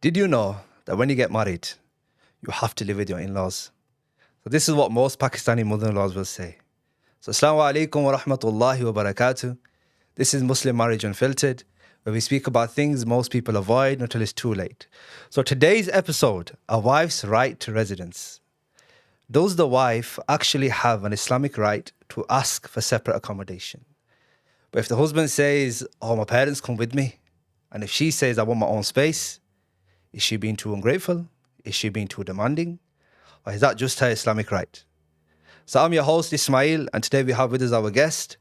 Did you know that when you get married, you have to live with your in-laws? So this is what most Pakistani mother-in-laws will say. So Assalamu alaikum wa rahmatullahi wa barakatuh. This is Muslim Marriage Unfiltered, where we speak about things most people avoid until it's too late. So today's episode, a wife's right to residence. Does the wife actually have an Islamic right to ask for separate accommodation? But if the husband says, oh, my parents come with me, and if she says, I want my own space, is she being too ungrateful? Is she being too demanding? Or is that just her Islamic right? So I'm your host, Ismail, and today we have with us our guest,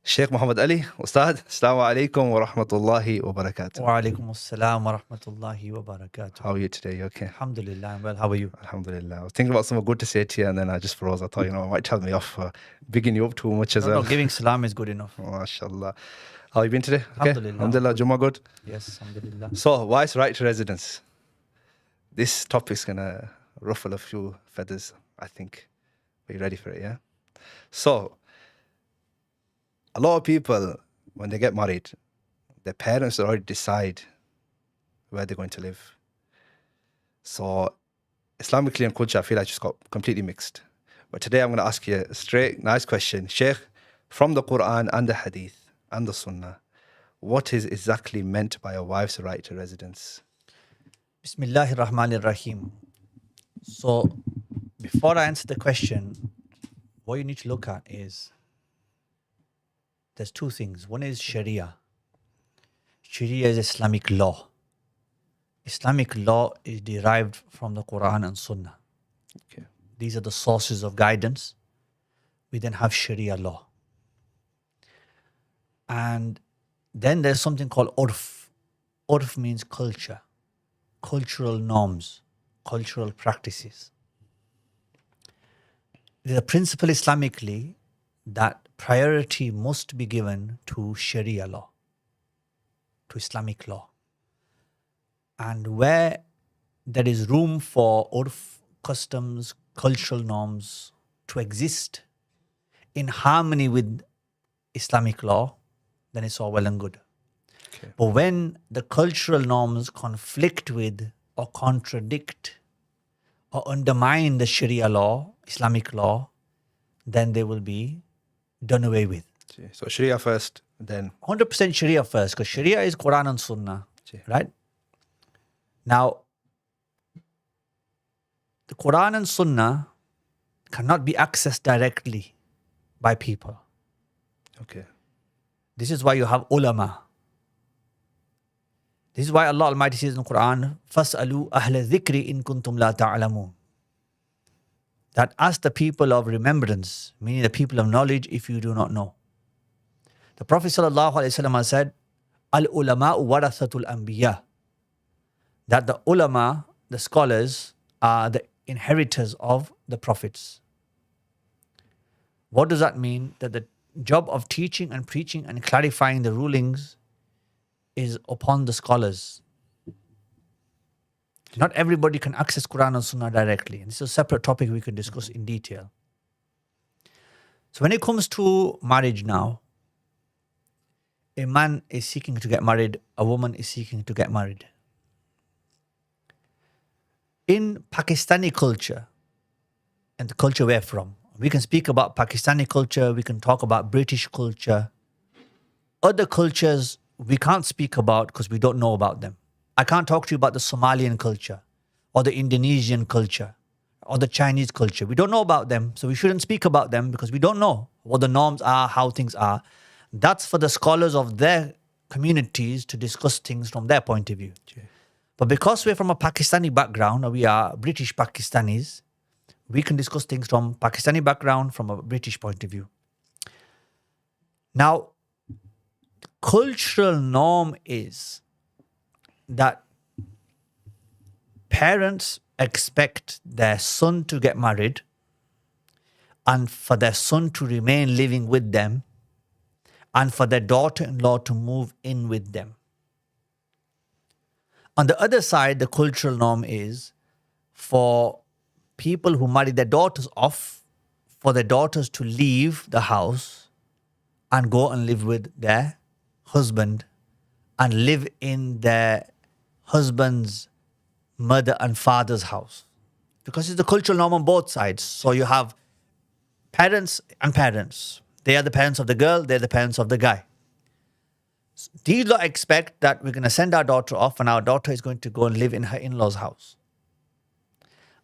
Sheikh Muhammad Ali. Ustad, Assalamu alaikum wa rahmatullahi wa barakatuh. Wa alaikum assalam wa rahmatullahi wa barakatuh. How are you today? You okay? Alhamdulillah, I'm well. How are you? Alhamdulillah. I was thinking about something good to say to you, and then I just froze. I thought, I might tell me off for bigging you up too much as well. No, giving salam is good enough. MashaAllah. How have you been today? Okay. Alhamdulillah. Alhamdulillah. Jummah good? Yes, alhamdulillah. So, wife's right to residence. This topic's going to ruffle a few feathers, I think. Are you ready for it, yeah? So, a lot of people, when they get married, their parents already decide where they're going to live. So, Islamically and culture, I feel like just got completely mixed. But today I'm going to ask you a straight, nice question. Sheikh, from the Quran and the Hadith and the Sunnah, what is exactly meant by a wife's right to residence? Bismillahir Rahmanir Rahim. So, before I answer the question, what you need to look at is there's two things. One is Sharia. Sharia is Islamic law. Islamic law is derived from the Quran and Sunnah. Okay. These are the sources of guidance. We then have Sharia law. And then there's something called urf. Urf means culture, cultural norms, cultural practices. There's a principle Islamically that priority must be given to Sharia law, to Islamic law. And where there is room for urf, customs, cultural norms to exist in harmony with Islamic law, then it's all well and good. Okay. But when the cultural norms conflict with or contradict or undermine the Sharia law, Islamic law, then they will be done away with. So Sharia first, then 100% Sharia first, because Sharia is Quran and Sunnah, right? Now, the Quran and Sunnah cannot be accessed directly by people. Okay. This is why you have ulama. This is why Allah Almighty says in the Quran, فَاسْأَلُوا أَهْلَ الذِّكْرِ إِن كُنْتُمْ لَا تَعْلَمُونَ. That ask the people of remembrance, meaning the people of knowledge, if you do not know. The Prophet ﷺ said, Al-ulama'u warathatul anbiya. That the ulama, the scholars, are the inheritors of the prophets. What does that mean? That the job of teaching and preaching and clarifying the rulings is upon the scholars. Not everybody can access Quran and Sunnah directly. And this is a separate topic we can discuss in detail. So when it comes to marriage now, a man is seeking to get married, a woman is seeking to get married. In Pakistani culture, and the culture we're from, we can speak about Pakistani culture, we can talk about British culture. Other cultures we can't speak about because we don't know about them. I can't talk to you about the Somalian culture or the Indonesian culture or the Chinese culture. We don't know about them, so we shouldn't speak about them because we don't know what the norms are, how things are. That's for the scholars of their communities to discuss things from their point of view. Okay. But because we're from a Pakistani background, or we are British Pakistanis, we can discuss things from Pakistani background, from a British point of view. Now, the cultural norm is that parents expect their son to get married and for their son to remain living with them and for their daughter-in-law to move in with them. On the other side, the cultural norm is for people who marry their daughters off, for their daughters to leave the house and go and live with their husband and live in their husband's mother and father's house. Because it's the cultural norm on both sides. So you have parents and parents. They are the parents of the girl, they're the parents of the guy. These lot expect that we're going to send our daughter off and our daughter is going to go and live in her in-laws' house.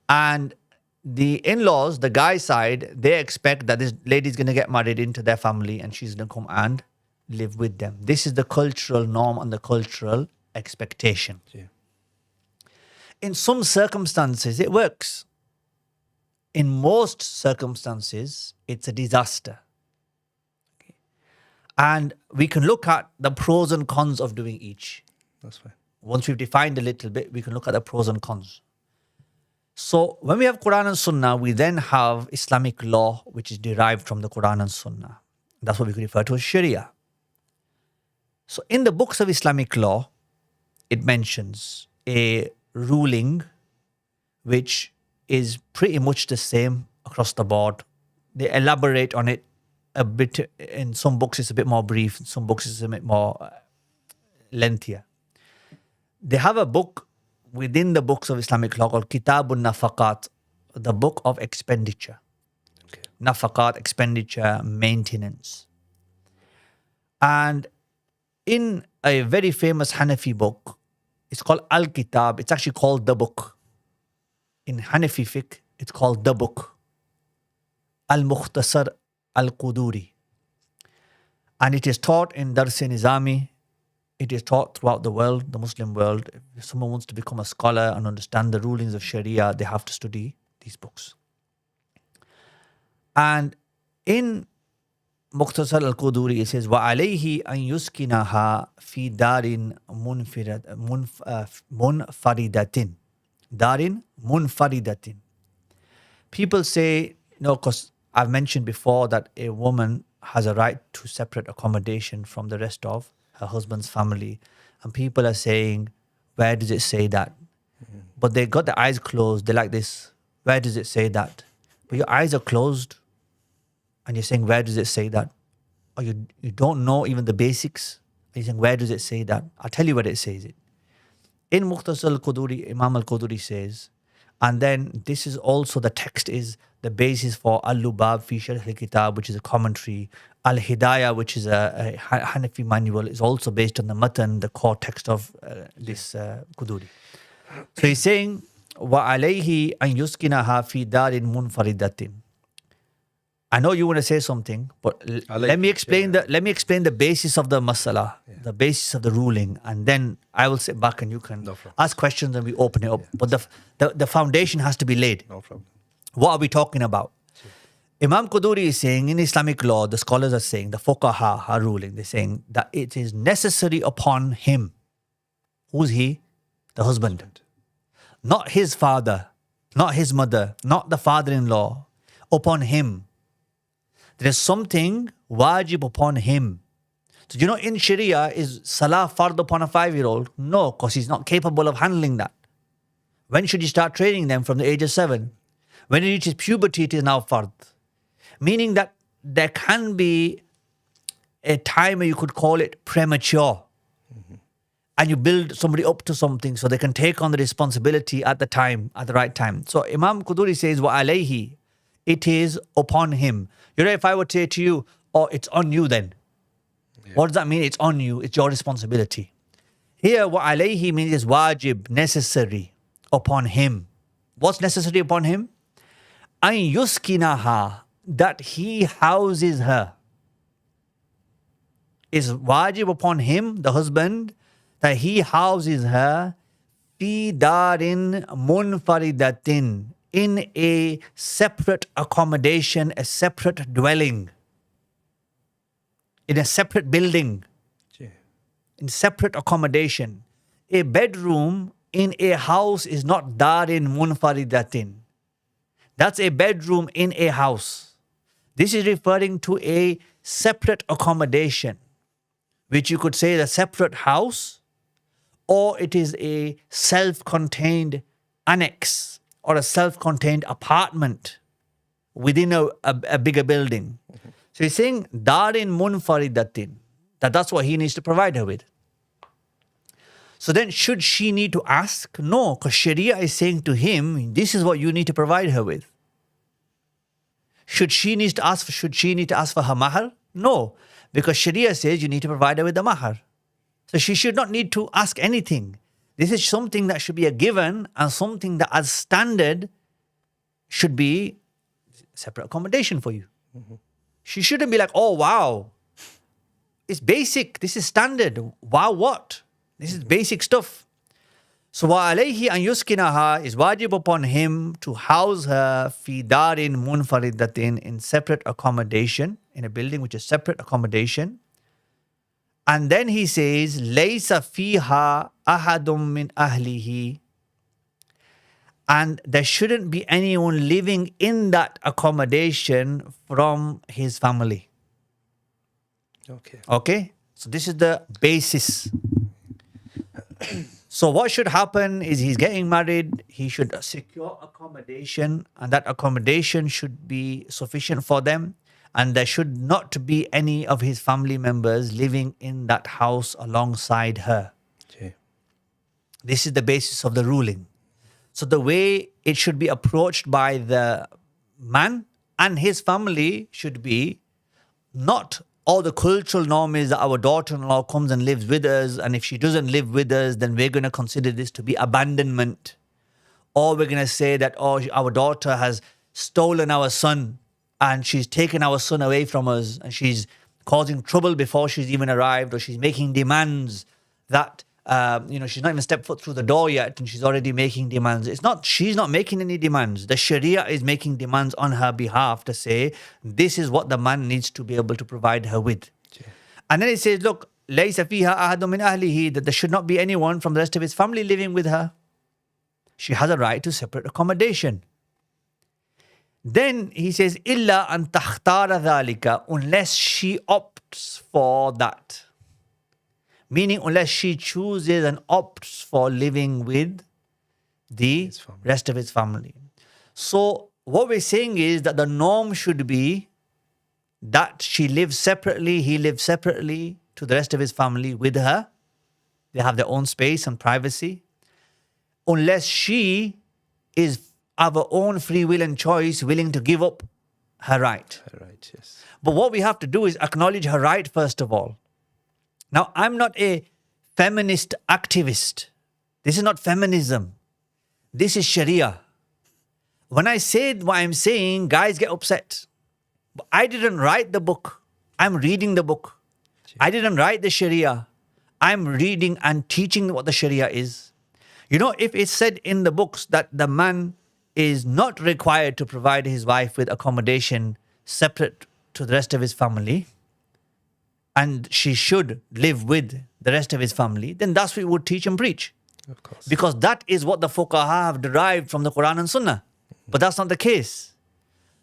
And the in-laws, the guy's side, they expect that this lady's going to get married into their family and she's going to come and live with them. This is the cultural norm and the cultural expectation. Yeah. In some circumstances, it works. In most circumstances, it's a disaster. Okay. And we can look at the pros and cons of doing each. That's fine. Once we've defined a little bit, we can look at the pros and cons. So when we have Quran and Sunnah, we then have Islamic law, which is derived from the Quran and Sunnah. That's what we could refer to as Sharia. So in the books of Islamic law, it mentions a ruling which is pretty much the same across the board. They elaborate on it a bit. In some books, it's a bit more brief. In some books, it's a bit more lengthier. They have a book within the books of Islamic law called Kitabun Nafaqat, the book of expenditure. Okay. Nafaqat, expenditure, maintenance. And in a very famous Hanafi book, it's called Al-Kitab. It's actually called the book. In Hanafi fiqh, it's called the book. Al-Mukhtasar Al-Quduri. And it is taught in Dars-e Nizami. It is taught throughout the world, the Muslim world. If someone wants to become a scholar and understand the rulings of Sharia, they have to study these books. And in Mukhtasar al-Quduri, it says, وَعَلَيْهِ أَن يُسْكِنَهَا فِي دَارٍ مُنْفَرِدَةٍ. Darin munfaridatin. People say, because I've mentioned before that a woman has a right to separate accommodation from the rest of her husband's family. And people are saying, where does it say that? Mm-hmm. But they got their eyes closed. They're like this, where does it say that? But your eyes are closed and you're saying, where does it say that? Or you don't know even the basics. And you're saying, where does it say that? I'll tell you where it says it. In Mukhtasar al-Quduri, Imam al-Quduri says, and then this is also, the text is the basis for Al-Lubab fi Sharh al-Kitab, which is a commentary. Al-Hidayah, which is a Hanafi manual, is also based on the matan, the core text of this Quduri. So he's saying, وَعَلَيْهِ أَن يُسْكِنَهَا فِي دَارٍ مُنْفَرِدَةٍ. I know you want to say something, but let me explain the basis of the masala, the basis of the ruling, and then I will sit back and you can ask questions and we open it up. Yeah. But the foundation has to be laid. No problem. What are we talking about? Sure. Imam Quduri is saying in Islamic law, the scholars are saying, the fuqaha are ruling, they're saying that it is necessary upon him. Who's he? The husband. Not his father, not his mother, not the father-in-law. Upon him. There is something wajib upon him. So in Sharia, is salah fard upon a 5-year-old? No, because he's not capable of handling that. When should you start training them? From the age of 7. When he reaches puberty, it is now fard. Meaning that there can be a time where you could call it premature. Mm-hmm. And you build somebody up to something so they can take on the responsibility at the right time. So Imam Quduri says, وَعَلَيْهِ, it is upon him. If I would say to you, it's on you then. Yeah. What does that mean? It's on you. It's your responsibility. Here, وَعَلَيْهِ means is wajib, necessary, upon him. What's necessary upon him? أَن يُسْكِنَهَا, that he houses her. Is wajib upon him, the husband, that he houses her فِي دَارٍ مُنْفَرِدَةٍ, in a separate accommodation, a separate dwelling, in a separate building, in separate accommodation. A bedroom in a house is not darin munfaridatin. That's a bedroom in a house. This is referring to a separate accommodation, which you could say is a separate house, or it is a self-contained annex, or a self-contained apartment within a bigger building. Mm-hmm. So he's saying, Darin munfaridatin, that's what he needs to provide her with. So then should she need to ask? No, because Sharia is saying to him, this is what you need to provide her with. Should she need to ask for her mahar? No, because Sharia says you need to provide her with the mahar. So she should not need to ask anything. This is something that should be a given and something that as standard should be separate accommodation for you. She shouldn't be like, oh wow, it's basic, this is standard. Wow, what? This is basic stuff. So وَعَلَيْهِ أَن يُسْكِنَهَا is wajib upon him to house her فِي دَارٍ مُنْفَرِدَةٍ in separate accommodation, in a building which is separate accommodation. And then he says, لَيْسَ فِيهَا أَحَدٌ مِّنْ أَهْلِهِ, and there shouldn't be anyone living in that accommodation from his family. Okay? So this is the basis. So what should happen is he's getting married, he should secure accommodation, and that accommodation should be sufficient for them, and there should not be any of his family members living in that house alongside her. Okay. This is the basis of the ruling. So the way it should be approached by the man and his family should be not all the cultural norm is that our daughter-in-law comes and lives with us, and if she doesn't live with us, then we're going to consider this to be abandonment. Or we're going to say that, oh, our daughter has stolen our son and she's taken our son away from us and she's causing trouble before she's even arrived, or she's making demands that, she's not even stepped foot through the door yet and she's already making demands. She's not making any demands. The Sharia is making demands on her behalf to say, this is what the man needs to be able to provide her with. Okay. And then it says, look, لَيْسَ فِيهَا أَحَدٌ مِّنْ أَهْلِهِ, that there should not be anyone from the rest of his family living with her. She has a right to separate accommodation. Then he says, إِلَّا أَن تَخْتَارَ ذَلِكَ, unless she opts for that. Meaning, unless she chooses and opts for living with the rest of his family. So what we're saying is that the norm should be that she lives separately, he lives separately to the rest of his family with her. They have their own space and privacy. Unless she is of her own free will and choice willing to give up her right. Her right, yes. But what we have to do is acknowledge her right first of all. Now, I'm not a feminist activist. This is not feminism. This is Sharia. When I say what I'm saying, guys get upset. But I didn't write the book. I'm reading the book. I didn't write the Sharia. I'm reading and teaching what the Sharia is. You know, if it's said in the books that the man is not required to provide his wife with accommodation separate to the rest of his family, and she should live with the rest of his family, then that's what we would teach and preach. Of course. Because that is what the fuqaha have derived from the Quran and Sunnah. But that's not the case.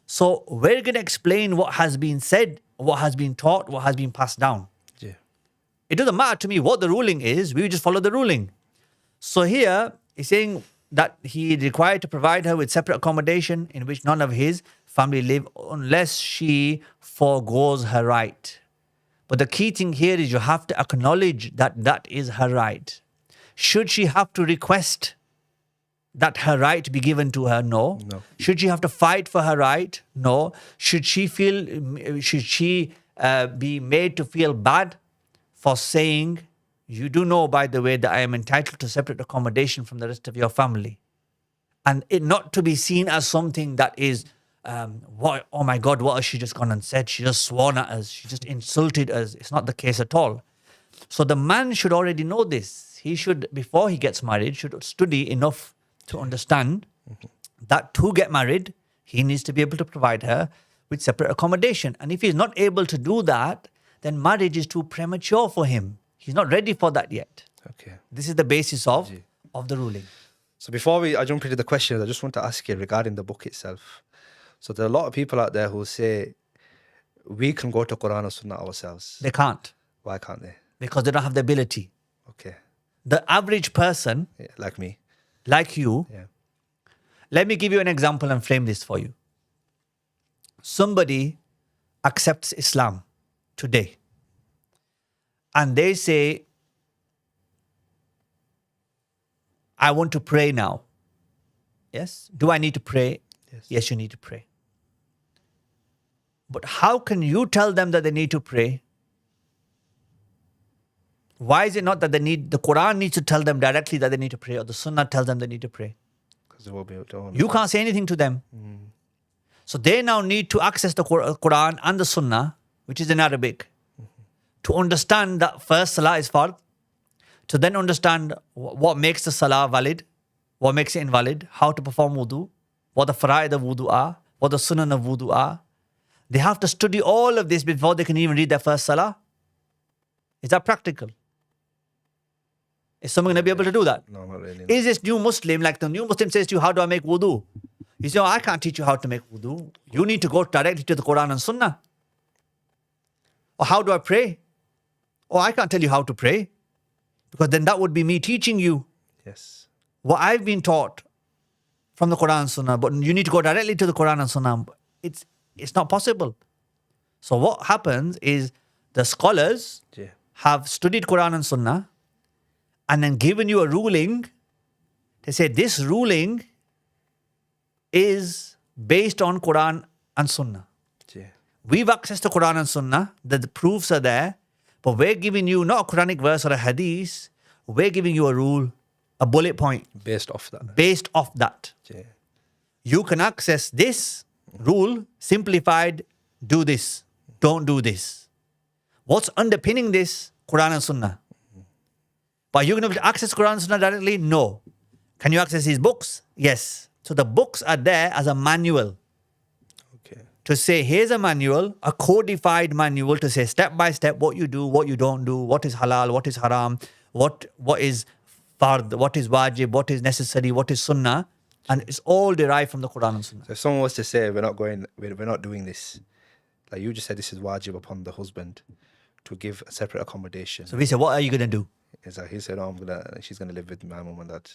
So we're going to explain what has been said, what has been taught, what has been passed down. Yeah. It doesn't matter to me what the ruling is, we just follow the ruling. So here, he's saying that he is required to provide her with separate accommodation in which none of his family live unless she forgoes her right. But the key thing here is you have to acknowledge that that is her right. Should she have to request that her right be given to her? No. Should she have to fight for her right? No. Should she be made to feel bad for saying, you do know, by the way, that I am entitled to separate accommodation from the rest of your family? And it not to be seen as something that is, oh my God, what has she just gone and said? She just sworn at us. She just insulted us. It's not the case at all. So the man should already know this. He should, before he gets married, should study enough to understand that to get married, he needs to be able to provide her with separate accommodation. And if he's not able to do that, then marriage is too premature for him. He's not ready for that yet. Okay. This is the basis of the ruling. So before I jump into the questions, I just want to ask you regarding the book itself. So there are a lot of people out there who say we can go to Quran or Sunnah ourselves. They can't. Why can't they? Because they don't have the ability. Okay. The average person, like me, like you, let me give you an example and frame this for you. Somebody accepts Islam today and they say, I want to pray now. Yes? Do I need to pray? Yes. Yes, you need to pray. But how can you tell them that they need to pray? Why is it not that the Quran needs to tell them directly that they need to pray, or the Sunnah tells them they need to pray? Because they will be able to You can't say anything to them. So they now need to access the Quran and the Sunnah, which is in Arabic, to understand that first Salah is fard, to then understand what makes the Salah valid, what makes it invalid, how to perform wudu, what the fara'id of wudu are, what the sunnah of wudu are. They have to study all of this before they can even read their first Salah. Is that practical? Is someone going to be able to do that? No, not really. Is this new Muslim, like the new Muslim says to you, how do I make wudu? You say, oh, I can't teach you how to make wudu. You need to go directly to the Quran and Sunnah. Or how do I pray? Oh, I can't tell you how to pray. Because then that would be me teaching you Yes. what I've been taught from the Quran and Sunnah. But you need to go directly to the Quran and Sunnah. It's not possible. So what happens is the scholars Yeah. have studied Quran and Sunnah and then given you a ruling. They say this ruling is based on Quran and Sunnah. Yeah. We've accessed the Quran and Sunnah, that the proofs are there, but we're giving you not a Quranic verse or a hadith, we're giving you a rule, a bullet point Based off that. based off that. Yeah. You can access this rule, simplified, do this, don't do this. What's underpinning this? Quran and Sunnah. But you're going to access Quran and Sunnah directly? No. Can you access these books? Yes. So the books are there as a manual Okay. to say, here's a manual, a codified manual to say step by step what you do, what you don't do, what is halal, what is haram, what is fard, what is wajib, what is necessary, what is sunnah. And it's all derived from the Quran and Sunnah. So if someone was to say we're not doing this, like you just said, this is wajib upon the husband to give a separate accommodation. So we say, what are you going to do? It's like he said, oh, she's gonna live with my mum and dad.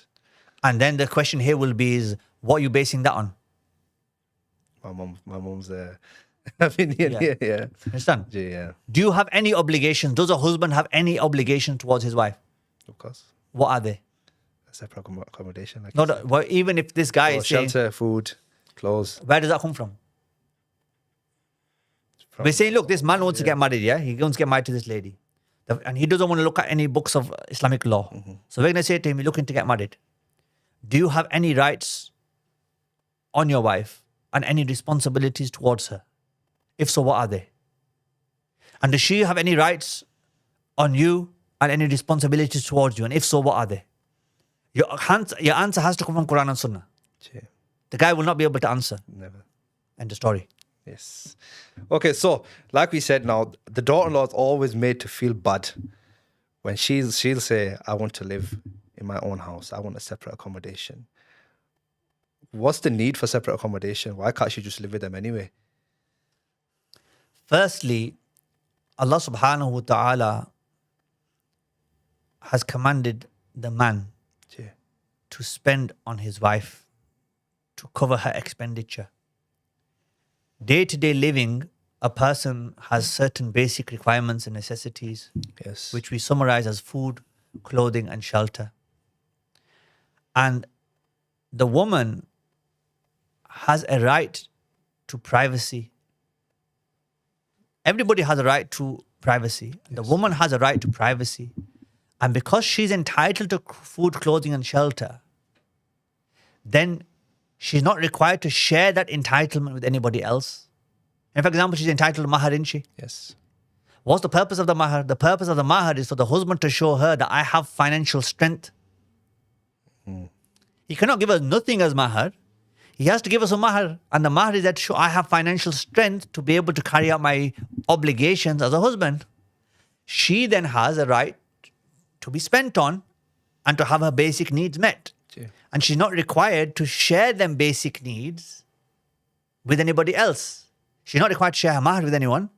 And then the question here will be is, what are you basing that on? My mum's opinion. Yeah. Yeah. Understand? Yeah. Do you have any obligations? Does a husband have any obligation towards his wife? Of course. What are they? A separate accommodation. Like Not, well, even if this guy is saying, shelter, food, clothes. where does that come from? We're saying, look, this man wants to get married, yeah? He wants to get married to this lady. And he doesn't want to look at any books of Islamic law. So we're going to say to him, you're looking to get married. Do you have any rights on your wife and any responsibilities towards her? If so, what are they? And does she have any rights on you and any responsibilities towards you? And if so, what are they? Your answer has to come from Quran and Sunnah. Yeah. The guy will not be able to answer. Never. End of story. Yes. Okay, so like we said now, the daughter-in-law is always made to feel bad when she'll say, I want to live in my own house. I want a separate accommodation. What's the need for separate accommodation? Why can't she just live with them anyway? Firstly, Allah subhanahu wa ta'ala has commanded the man Yeah. to spend on his wife, to cover her expenditure. Day-to-day living, a person has certain basic requirements and necessities, Yes. which we summarize as food, clothing, and shelter. And the woman has a right to privacy. Everybody has a right to privacy. The woman has a right to privacy. And because she's entitled to food, clothing, and shelter, then she's not required to share that entitlement with anybody else. And for example, she's entitled to mahar, isn't she? Yes. What's the purpose of the mahar? The purpose of the mahar is for the husband to show her that I have financial strength. He cannot give us nothing as mahar. He has to give us a mahar. And the mahar is that show I have financial strength to be able to carry out my obligations as a husband. She then has a right to be spent on and to have her basic needs met. Yeah. And she's not required to share them basic needs with anybody else. She's not required to share her mahar with anyone.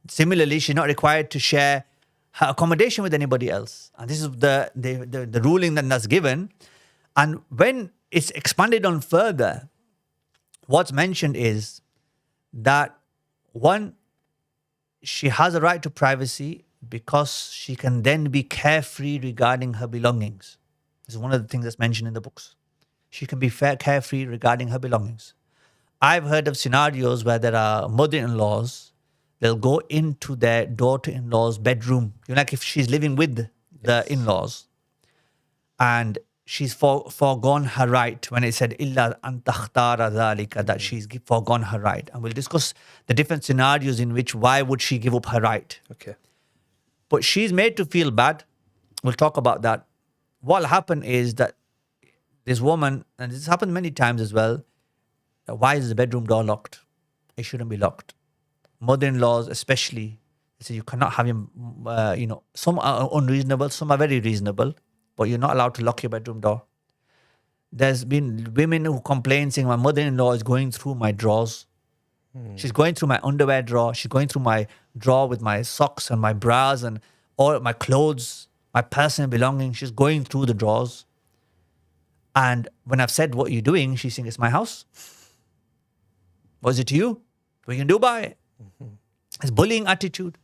Similarly, she's not required to share her accommodation with anybody else. And this is the ruling that's given. And when it's expanded on further, what's mentioned is that one, she has a right to privacy because she can then be carefree regarding her belongings. This is one of the things that's mentioned in the books. She can be carefree regarding her belongings. I've heard of scenarios where there are mother-in-laws, they'll go into their daughter-in-law's bedroom. Like if she's living with the in-laws and she's foregone her right when it said, illa an takhtara dhalika, that she's foregone her right. And we'll discuss the different scenarios in which why would she give up her right. Okay. But she's made to feel bad. We'll talk about that. What'll happen is that this woman, and this happened many times as well, why is the bedroom door locked? It shouldn't be locked. Mother-in-laws especially, they say you cannot have him, some are unreasonable, some are very reasonable, but you're not allowed to lock your bedroom door. There's been women who complain saying, my mother-in-law is going through my drawers. She's going through my underwear drawer. She's going through my drawer with my socks and my bras and all my clothes, my personal belongings. She's going through the drawers. And when I've said, what are you doing? She's saying, it's my house. What is it to you? What you can do about it? It's bullying attitude.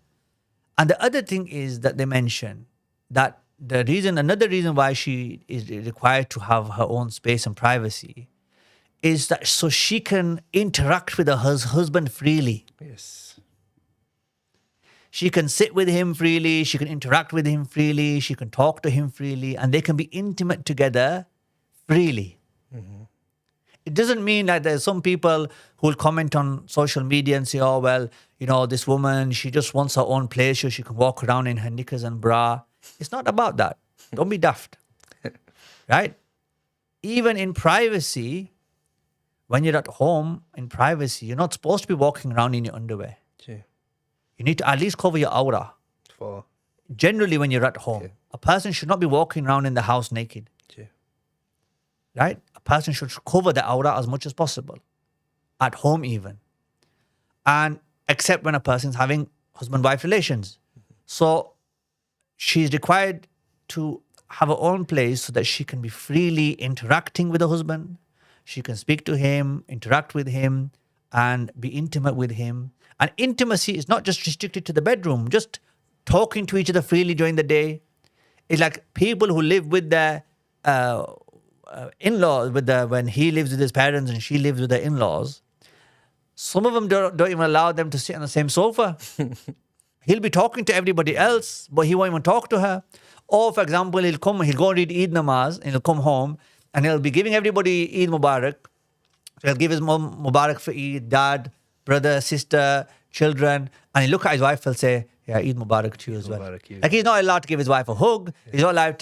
And the other thing is that they mention that another reason why she is required to have her own space and privacy is that so she can interact with her husband freely. Yes. She can sit with him freely. She can interact with him freely. She can talk to him freely. And they can be intimate together freely. It doesn't mean that there's some people who will comment on social media and say, oh, well, this woman, she just wants her own place so she can walk around in her knickers and bra. It's not about that. Don't be daft. Right? Even in privacy, when you're at home in privacy, you're not supposed to be walking around in your underwear. Yeah. You need to at least cover your aura. For Generally, when you're at home, a person should not be walking around in the house naked. yeah. Right? A person should cover the aura as much as possible. At home even. And except when a person's having husband-wife relations. So she's required to have her own place so that she can be freely interacting with her husband. She can speak to him, interact with him, and be intimate with him. And intimacy is not just restricted to the bedroom, just talking to each other freely during the day. It's like people who live with their in-laws, when he lives with his parents and she lives with her in-laws. Some of them don't even allow them to sit on the same sofa. He'll be talking to everybody else, but he won't even talk to her. Or, for example, he'll go and read Eid namaz, and he'll come home, and he'll be giving everybody Eid Mubarak. So he'll give his mom Mubarak for Eid, dad, brother, sister, children, and he'll look at his wife and say, yeah, Eid Mubarak to you as well. Like he's not allowed to give his wife a hug. He's not allowed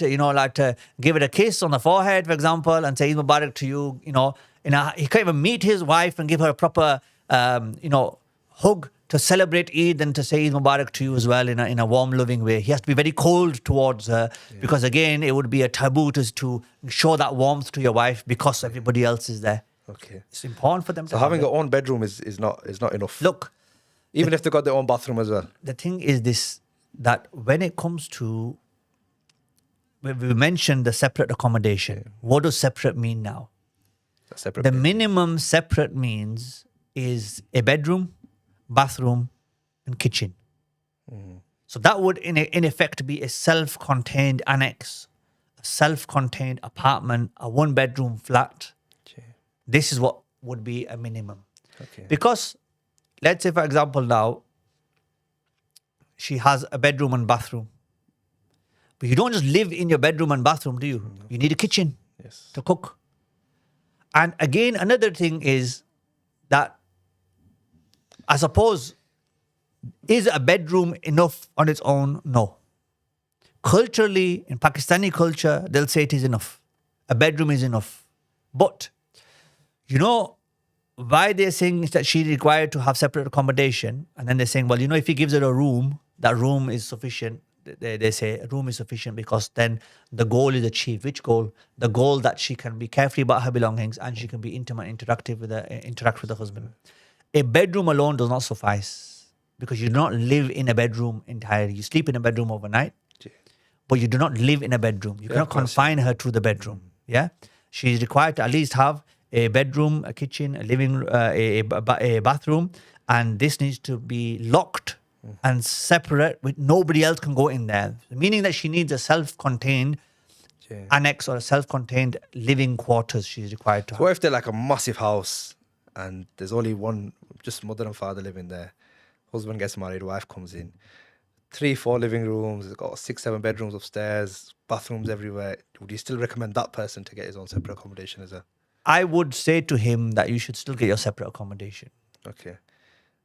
to, give it a kiss on the forehead, for example, and say Eid Mubarak to you. He can't even meet his wife and give her a proper, hug to celebrate Eid and to say Eid Mubarak to you as well in a warm, loving way. He has to be very cold towards her because, again, it would be a taboo to show that warmth to your wife because everybody else is there. Okay. It's important for them So having their own bedroom is not enough. Look, even if they got their own bathroom as well. the thing is this, that when it comes to, we mentioned the separate accommodation. What does separate mean now? A separate The bed. minimum separate means is a bedroom, bathroom, and kitchen. So that would in effect be a self-contained annex, a self-contained apartment, a one-bedroom flat. Okay. This is what would be a minimum. Okay. Because, let's say, for example, now, she has a bedroom and bathroom. But you don't just live in your bedroom and bathroom, do you? No. You need a kitchen Yes. to cook. And again, another thing is that, I suppose, is a bedroom enough on its own? No. Culturally, in Pakistani culture, they'll say it is enough. A bedroom is enough. But, why they're saying that she's required to have separate accommodation, and then they're saying, well, if he gives her a room, that room is sufficient. They say a room is sufficient because then the goal is achieved. Which goal? The goal that she can be carefree about her belongings and she can be intimate, interact with her husband. A bedroom alone does not suffice because you do not live in a bedroom entirely. You sleep in a bedroom overnight, but you do not live in a bedroom. You cannot confine her to the bedroom. Yeah, she is required to at least have a bedroom, a kitchen, a living room, a bathroom, and this needs to be locked and separate. With nobody else can go in there. Meaning that she needs a self-contained Yeah. annex or self-contained living quarters she's required to have. What if they're like a massive house and there's only one, just mother and father living there? Husband gets married, wife comes in. 3-4 living rooms, it's got 6-7 bedrooms upstairs, bathrooms everywhere. Would you still recommend that person to get his own separate accommodation as a I would say to him that you should still get your separate accommodation. okay?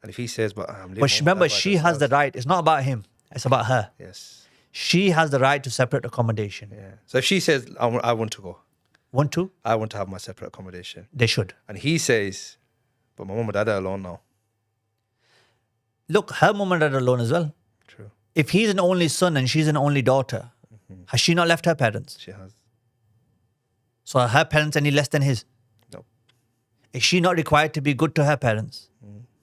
And if he says, "But I'm living," But remember, she has the right. It's not about him. It's about her. Yes. She has the right to separate accommodation. Yeah. So if she says, I want to go, Want to? I want to have my separate accommodation," They should. and he says, "But my mum and dad are alone now." Look, her mom and dad are alone as well. True. If he's an only son and she's an only daughter, has she not left her parents? She has. So are her parents any less than his? No. Is she not required to be good to her parents?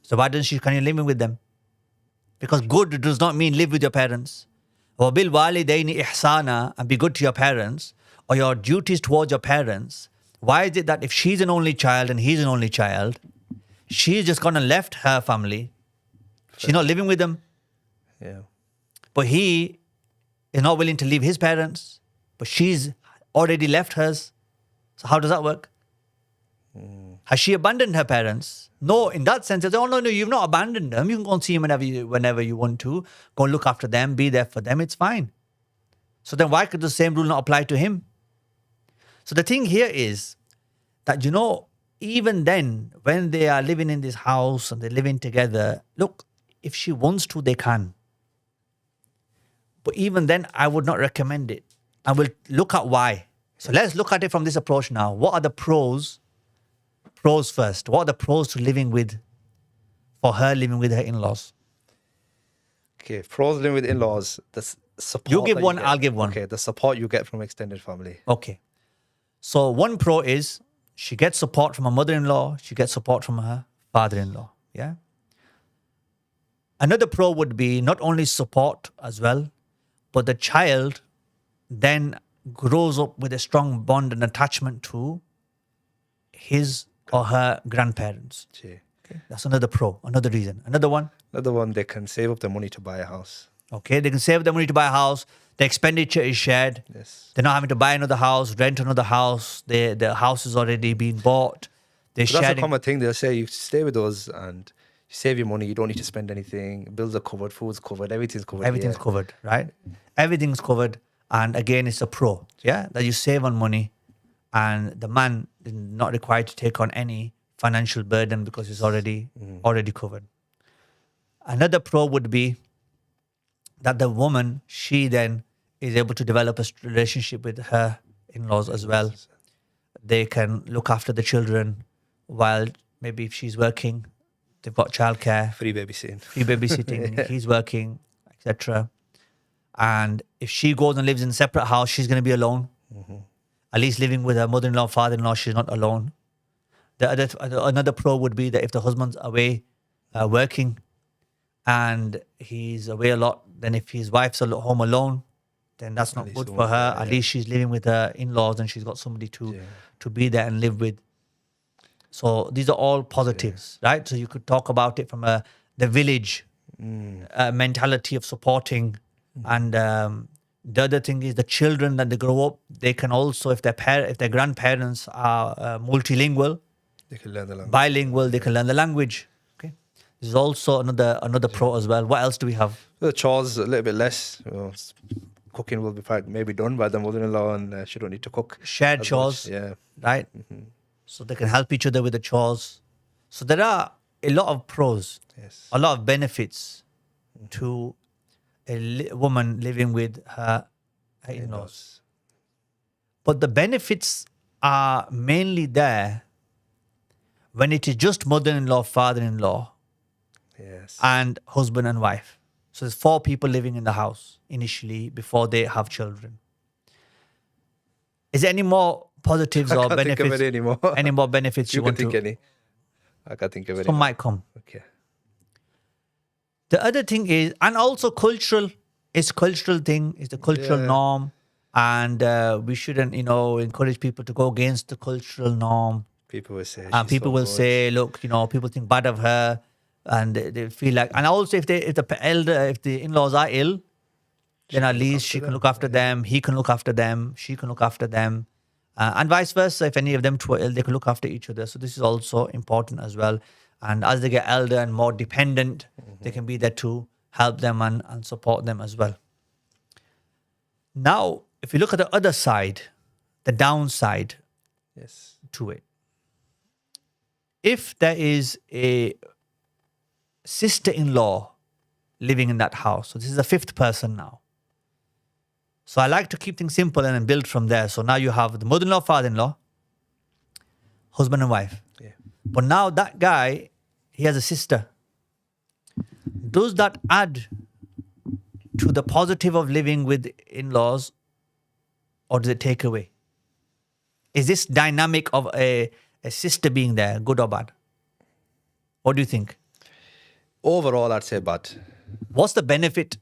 So why doesn't she continue living with them? Because good does not mean live with your parents. وَبِالْوَالِدَيْنِ إِحْسَانًا, and be good to your parents, or your duties towards your parents. Why is it that if she's an only child and he's an only child, she's just gone and left her family? She's not living with them. Yeah. But he is not willing to leave his parents, but she's already left hers. So how does that work? Has she abandoned her parents? No, in that sense, it's, oh, no, you've not abandoned them. You can go and see them whenever you want to. Go and look after them, be there for them. It's fine. So then why could the same rule not apply to him? So the thing here is that, even then, when they are living in this house and they're living together, look, if she wants to, they can. But even then, I would not recommend it. I will look at why. So let's look at it from this approach now. What are the pros? Pros first. What are the pros to for her living with her in-laws? Okay. Pros living with in-laws. The support. You give that one, get. I'll give one. Okay. The support you get from extended family. Okay. So one pro is she gets support from her mother-in-law. She gets support from her father-in-law. Yeah. Another pro would be not only support as well, but the child then grows up with a strong bond and attachment to his or her grandparents. Yeah. Okay. That's another pro, another reason. Another one. Another one, they can save up their money to buy a house. Okay, they can save their money to buy a house. The expenditure is shared. Yes. They're not having to buy another house, rent another house. The house is already being bought. They're But that's a sharing. common thing. They'll say, you stay with us and you save your money. You don't need to spend anything. Bills are covered, food's covered, everything's covered. Everything's here. covered, right? Everything's covered. And again, it's a pro, yeah, that you save on money. And the man is not required to take on any financial burden because it's already covered. Another pro would be that the woman, she then is able to develop a relationship with her in-laws as well. They can look after the children while maybe if she's working, they've got childcare, Free babysitting. free babysitting, he's working, etc. And if she goes and lives in a separate house, she's going to be alone. At least living with her mother-in-law, father-in-law, she's not alone. Another pro would be that if the husband's away working and he's away a lot, then if his wife's home alone, then that's not good for her. At least she's living with her in-laws and she's got somebody to be there and live with. So these are all positives, right? So you could talk about it from the village mentality of supporting. And the other thing is the children that they grow up, they can also, if their grandparents are multilingual, They can learn the language. bilingual, they can learn the language. Okay, this is also another pro as well. What else do we have? The chores a little bit less. Cooking will be maybe done by the mother-in-law, and she don't need to cook. Shared as chores, much. Yeah. right? So they can help each other with the chores. So there are a lot of pros, Yes. a lot of benefits to a woman living with her in-laws. But the benefits are mainly there when it is just mother-in-law, father-in-law, Yes. and husband and wife. So there's 4 people living in the house initially before they have children. Is there any more positives I or can't think of benefits? it anymore. Any more benefits you You can want think to? any. I can't think of it. Some might come. Okay. The other thing is, and also cultural, it's cultural thing, it's the cultural Yeah. norm. And we shouldn't, encourage people to go against the cultural norm. People will say. And "She's people so will good." say, look, people think bad of her. And they feel like, and also if the in-laws are ill, then at least she can look after them, he can look after them, she can look after them. And vice versa, if any of them two are ill, they can look after each other. So this is also important as well. And as they get elder and more dependent, they can be there to help them and support them as well. Now, if you look at the other side, the downside Yes. to it. If there is a sister-in-law living in that house, so this is the fifth person now. So I like to keep things simple and then build from there. So now you have the mother-in-law, father-in-law, husband and wife. Yeah. But now that guy, he has a sister. Does that add to the positive of living with in-laws, or does it take away? Is this dynamic of a sister being there good or bad? What do you think? Overall, I'd say bad. What's the benefit?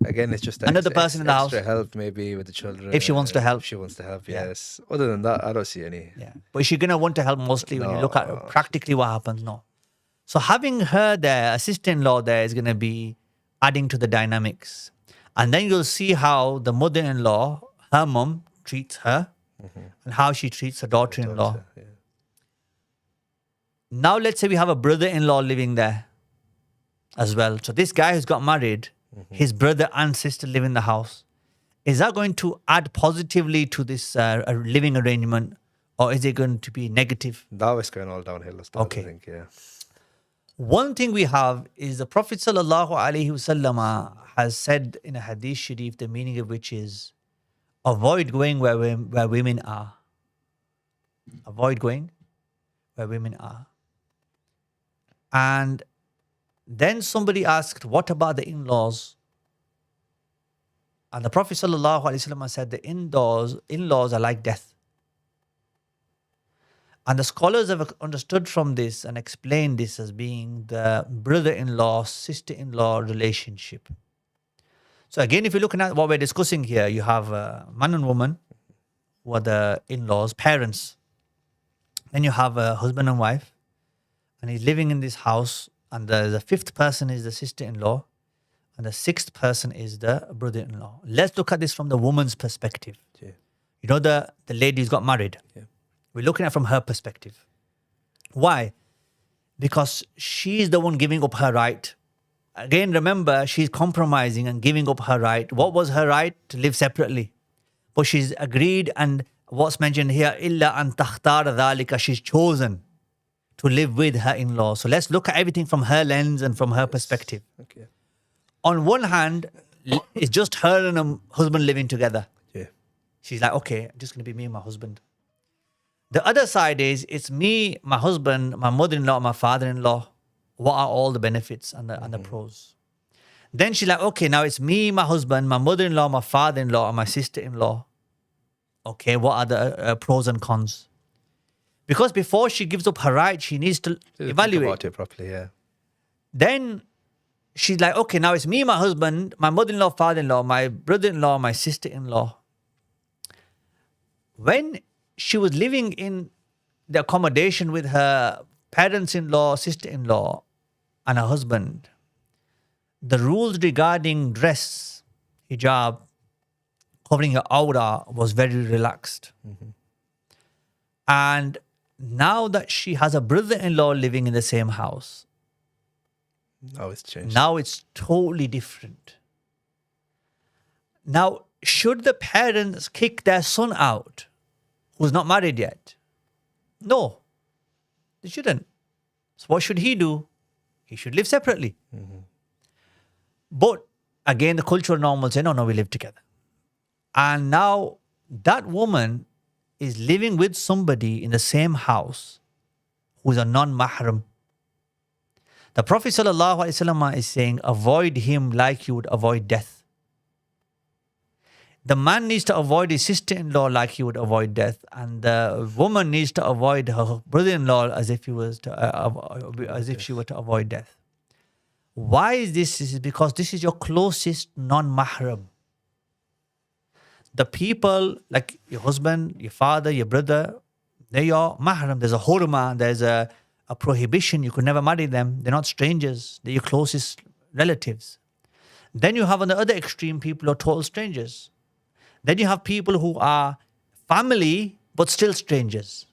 Again, it's just Another person in the house. extra help maybe with the children. If she wants to help. If she wants to help, Yeah. yes. Other than that, I don't see any. Yeah. But is she going to want to help mostly when you look at No. practically what happens? No. So having her there, a sister-in-law there, is going to be adding to the dynamics. And then you'll see how the mother-in-law, her mum, treats her and how she treats her daughter-in-law. Yeah. Now let's say we have a brother-in-law living there as well. So this guy who's got married, his brother and sister live in the house. Is that going to add positively to this living arrangement, or is it going to be negative? Now it's going all downhill. Okay. I think, yeah. One thing we have is the Prophet sallallahu alaihi wasallam has said in a hadith sharif, the meaning of which is avoid going where women are. Avoid going where women are. And then somebody asked, what about the in-laws? And the Prophet sallallahu alaihi wasallam said, the in-laws are like death. And the scholars have understood from this and explained this as being the brother-in-law, sister-in-law relationship. So again, if you're looking at what we're discussing here, you have a man and woman who are the in-laws, parents. Then you have a husband and wife, and he's living in this house, and the fifth person is the sister-in-law, and the sixth person is the brother-in-law. Let's look at this from the woman's perspective. Yeah. You know, the lady who's got married. Yeah. We're looking at it from her perspective. Why? Because she's the one giving up her right. Again, remember, she's compromising and giving up her right. What was her right? To live separately. But she's agreed, and what's mentioned here, illa an takhtar dhalika, she's chosen to live with her in-law. So let's look at everything from her lens and from her perspective. Okay. On one hand, it's just her and her husband living together. Yeah. She's like, okay, I'm just going to be me and my husband. The other side is, it's me, my husband, my mother-in-law, my father-in-law. What are all the benefits and the pros? Then she's like, okay, now it's me, my husband, my mother-in-law, my father-in-law, and my sister-in-law. Okay, what are the pros and cons? Because before she gives up her right, she needs to evaluate. Think about it properly, yeah. Then she's like, okay, now it's me, my husband, my mother-in-law, father-in-law, my brother-in-law, my sister-in-law. When she was living in the accommodation with her parents-in-law, sister-in-law, and her husband, the rules regarding dress, hijab, covering her aura was very relaxed. And now that she has a brother-in-law living in the same house, Now it's changed. now it's totally different. Now, should the parents kick their son out who's not married yet? No, they shouldn't. So what should he do? He should live separately. But again, the cultural norm will say, no, we live together. And now that woman is living with somebody in the same house who is a non-mahram. The Prophet ﷺ is saying, avoid him like you would avoid death. The man needs to avoid his sister-in-law like he would avoid death, and the woman needs to avoid her brother-in-law as if she were to avoid death. Why is this? This is because this is your closest non-mahram. The people like your husband, your father, your brother, they're your mahram. There's a hurma, there's a prohibition. You could never marry them. They're not strangers. They're your closest relatives. Then you have on the other extreme people who are total strangers. Then you have people who are family but still strangers.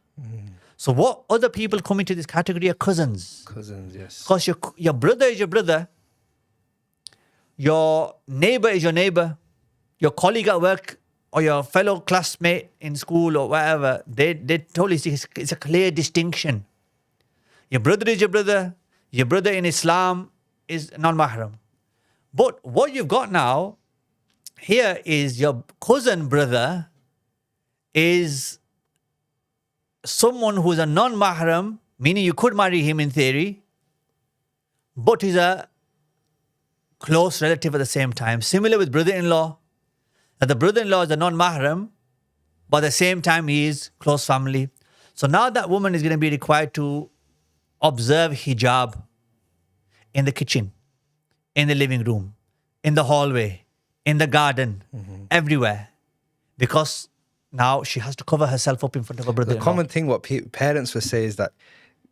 So what other people come into this category are cousins. Cousins, yes. Because your brother is your brother. Your neighbor is your neighbor. Your colleague at work or your fellow classmate in school or wherever, they totally see it's a clear distinction. Your brother is your brother. Your brother in Islam is non-mahram. But what you've got now here is your cousin brother is someone who's a non-mahram, meaning you could marry him in theory, but he's a close relative at the same time. Similar with brother-in-law, that the brother-in-law is a non-mahram, but at the same time he is close family. So now that woman is going to be required to observe hijab in the kitchen, in the living room, in the hallway, in the garden, everywhere. Because now she has to cover herself up in front of her brother-in-law. The common thing what parents will say is that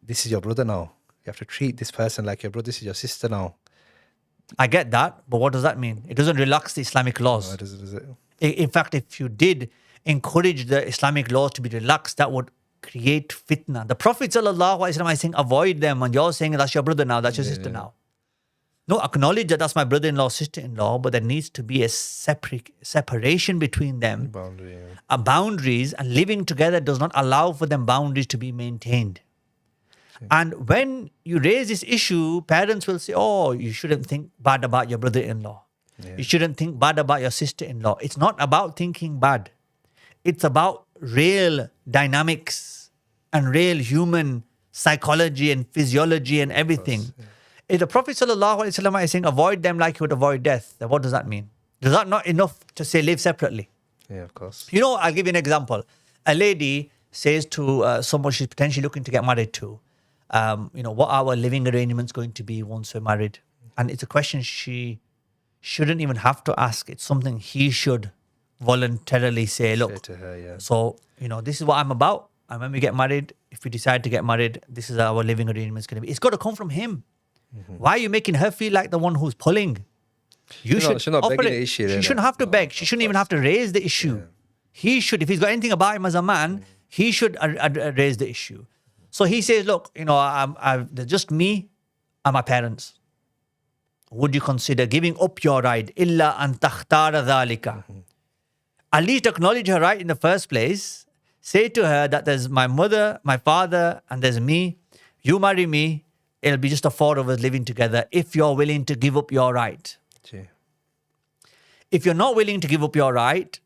this is your brother now. You have to treat this person like your brother. This is your sister now. I get that, but what does that mean? It doesn't relax the Islamic laws. No, does it? In fact, if you did encourage the Islamic laws to be relaxed, that would create fitna. The Prophet ﷺ is saying, avoid them. And you're saying, that's your brother now, that's your sister now. No, acknowledge that that's my brother-in-law, sister-in-law, but there needs to be a separation between them. Boundary, Boundaries, and living together does not allow for them boundaries to be maintained. And when you raise this issue, parents will say, oh, you shouldn't think bad about your brother-in-law. Yeah. You shouldn't think bad about your sister-in-law. It's not about thinking bad. It's about real dynamics and real human psychology and physiology and everything. If the Prophet ﷺ is saying, avoid them like you would avoid death, then what does that mean? Is that not enough to say live separately? Yeah, of course. You know, I'll give you an example. A lady says to someone she's potentially looking to get married to, what are our living arrangements going to be once we're married? And it's a question she shouldn't even have to ask. It's something he should voluntarily say, look, Say to her, yeah. so, this is what I'm about. And when we get married, if we decide to get married, this is our living arrangement's going to be. It's got to come from him. Why are you making her feel like the one who's pulling? She's not begging the issue. She shouldn't have to beg. She shouldn't even have to raise the issue. Yeah. He should, if he's got anything about him as a man, he should raise the issue. So he says, look, there's just me and my parents. Would you consider giving up your right? Illa an takhtara dhalika. At least acknowledge her right in the first place. Say to her that there's my mother, my father, and there's me. You marry me. It'll be just the four of us living together if you're willing to give up your right. Gee. If you're not willing to give up your right,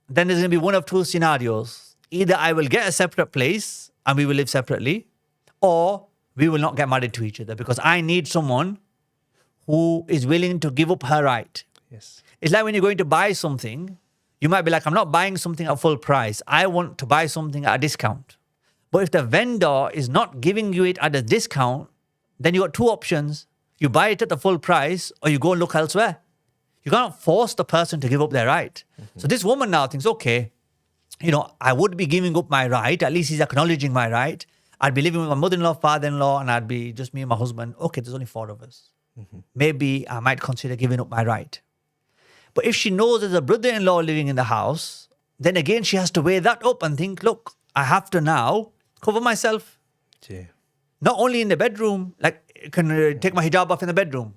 then there's going to be one of two scenarios. Either I will get a separate place and we will live separately, or we will not get married to each other because I need someone who is willing to give up her right. Yes. It's like when you're going to buy something, you might be like, I'm not buying something at full price. I want to buy something at a discount. But if the vendor is not giving you it at a discount, then you got two options. You buy it at the full price or you go and look elsewhere. You cannot force the person to give up their right. So this woman now thinks, okay, I would be giving up my right. At least he's acknowledging my right. I'd be living with my mother-in-law, father-in-law, and I'd be just me and my husband. Okay, there's only four of us. Maybe I might consider giving up my right. But if she knows there's a brother-in-law living in the house, then again, she has to weigh that up and think, look, I have to now cover myself. Gee. Not only in the bedroom, like can take my hijab off in the bedroom.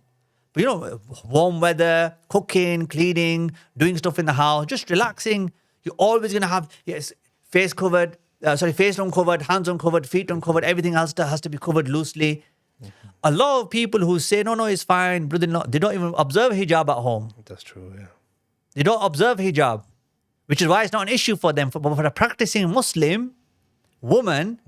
But warm weather, cooking, cleaning, doing stuff in the house, just relaxing. You're always going to have, face covered, face uncovered, hands uncovered, feet uncovered, everything else that has to be covered loosely. A lot of people who say, no, it's fine, brother-in-law, they don't even observe hijab at home. That's true, yeah. They don't observe hijab, which is why it's not an issue for them. But for a practicing Muslim woman,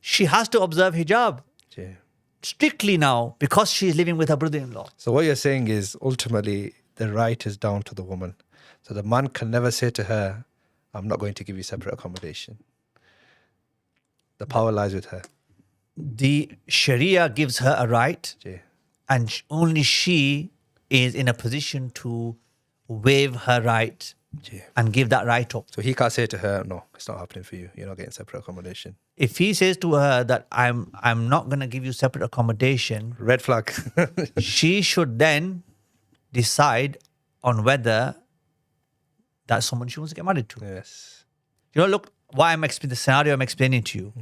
she has to observe hijab Gee. strictly now because she's living with her brother-in-law. So what you're saying is ultimately the right is down to the woman. So the man can never say to her, I'm not going to give you separate accommodation. The power lies with her. The Sharia gives her a right, Gee. and only she is in a position to waive her right Gee. and give that right up. So he can't say to her, no, it's not happening for you. You're not getting separate accommodation. If he says to her that I'm not going to give you separate accommodation, Red flag. she should then decide on whether that's someone she wants to get married to. Yes. You know, look, why I'm explaining the scenario I'm explaining to you.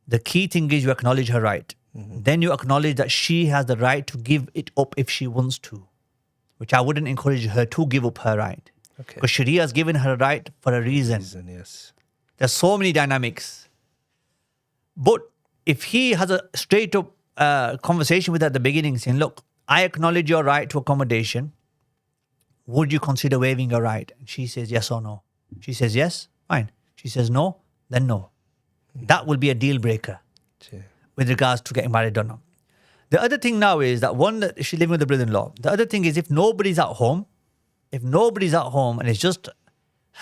The key thing is you acknowledge her right. Then you acknowledge that she has the right to give it up if she wants to, which I wouldn't encourage her to give up her right. Okay. Because Sharia has given her a right for a reason. Yes. There's so many dynamics. But if he has a straight up conversation with her at the beginning saying, look, I acknowledge your right to accommodation. Would you consider waiving your right? And she says yes or no. She says yes, fine. She says no, then no. That will be a deal breaker Yeah. with regards to getting married or not. The other thing now is that one, that she's living with the brother-in-law. The other thing is if nobody's at home and it's just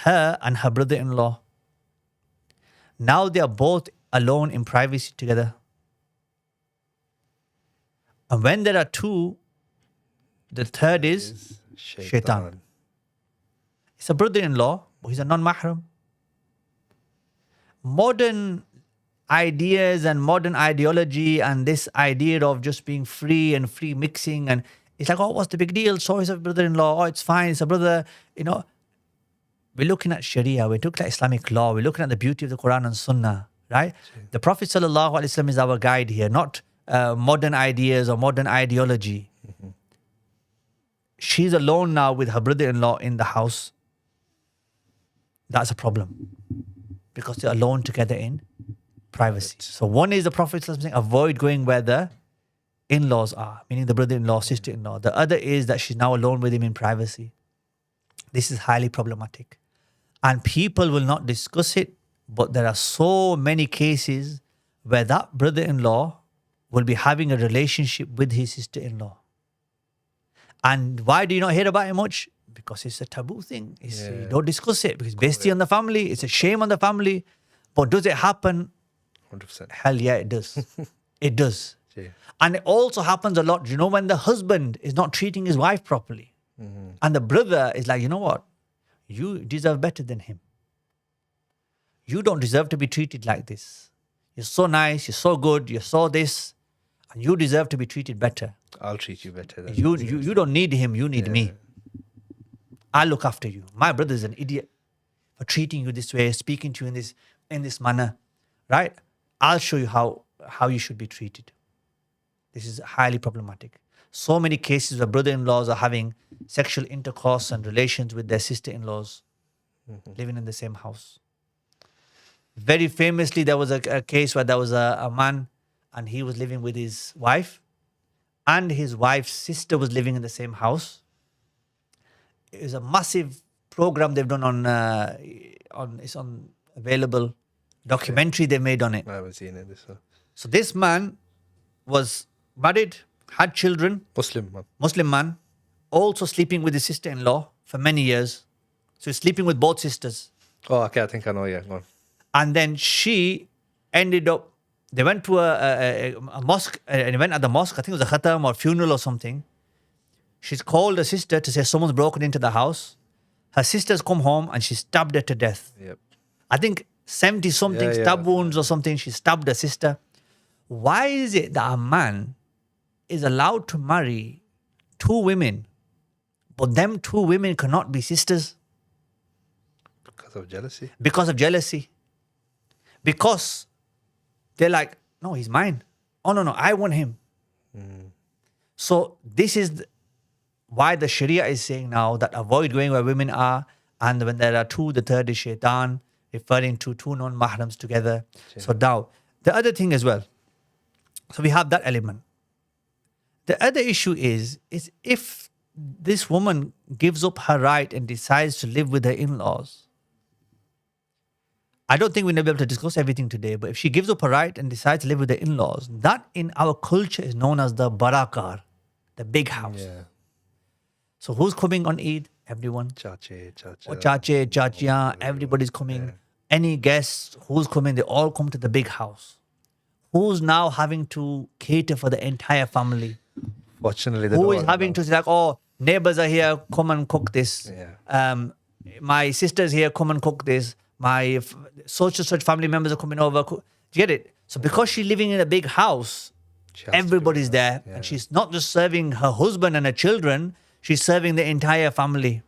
her and her brother-in-law, now they are both alone in privacy together. And when there are two, the third is shaitan. It's a brother-in-law, but he's a non-mahram. Modern ideas and modern ideology and this idea of just being free and free mixing, and it's like, oh, what's the big deal? So he's a brother-in-law. Oh, it's fine. It's a brother. You know, we're looking at Sharia. We're looking at Islamic law. We're looking at the beauty of the Quran and Sunnah, right? The Prophet ﷺ is our guide here, not modern ideas or modern ideology. She's alone now with her brother-in-law in the house. That's a problem because they're alone together in privacy. So one is the Prophet saying, avoid going where the in-laws are, meaning the brother-in-law, sister-in-law. The other is that she's now alone with him in privacy. This is highly problematic. And people will not discuss it, but there are so many cases where that brother-in-law will be having a relationship with his sister-in-law. And why do you not hear about it much? Because it's a taboo thing. You don't discuss it because it's based on the family. It's a shame on the family. But does it happen? 100%. Hell yeah, it does. It does. Yeah. And it also happens a lot, you know, when the husband is not treating his wife properly. And the brother is like, you know what? You deserve better than him. You don't deserve to be treated like this. You're so nice, you're so good, you're so this, and you deserve to be treated better. I'll treat you better than You don't need him, you need me. I'll look after you. My brother's an idiot for treating you this way, speaking to you in this manner, right? I'll show you how you should be treated. This is highly problematic. So many cases where brother-in-laws are having sexual intercourse and relations with their sister-in-laws living in the same house. Very famously, there was a case where there was a man and he was living with his wife and his wife's sister was living in the same house. It was a massive program they've done on available documentary they made on it. I haven't seen it. So this man was married, had children, Muslim man, also sleeping with his sister-in-law for many years. So he's sleeping with both sisters. Oh, okay. I think I know. Yeah, go on. And then she ended up, they went to a mosque, an event at the mosque. I think it was a khatam or funeral or something. She's called her sister to say someone's broken into the house. Her sister's come home and she stabbed her to death. Yep. I think 70-something stab wounds or something. She stabbed her sister. Why is it that a man is allowed to marry two women, but them two women cannot be sisters? Because of jealousy. Because of jealousy. Because they're like, no, he's mine. Oh, no, I want him. So this is why the Sharia is saying now that avoid going where women are, and when there are two, the third is shaitan, referring to two non-mahrams together. So now, the other thing as well. So we have that element. The other issue is if this woman gives up her right and decides to live with her in-laws, I don't think we're going to be able to discuss everything today, but if she gives up her right and decides to live with her in-laws, that in our culture is known as the barakar, the big house. Yeah. So who's coming on Eid? Everyone. Chache, Chachiyan, everybody's coming. Yeah. Any guests, who's coming, they all come to the big house. Who's now having to cater for the entire family? Fortunately, Who is having to say like, oh, neighbors are here, come and cook this. Yeah. My sister's here, come and cook this. My such family members are coming over. Do you get it? So because she's living in a big house, everybody's there. Yeah. And she's not just serving her husband and her children, She's serving the entire family.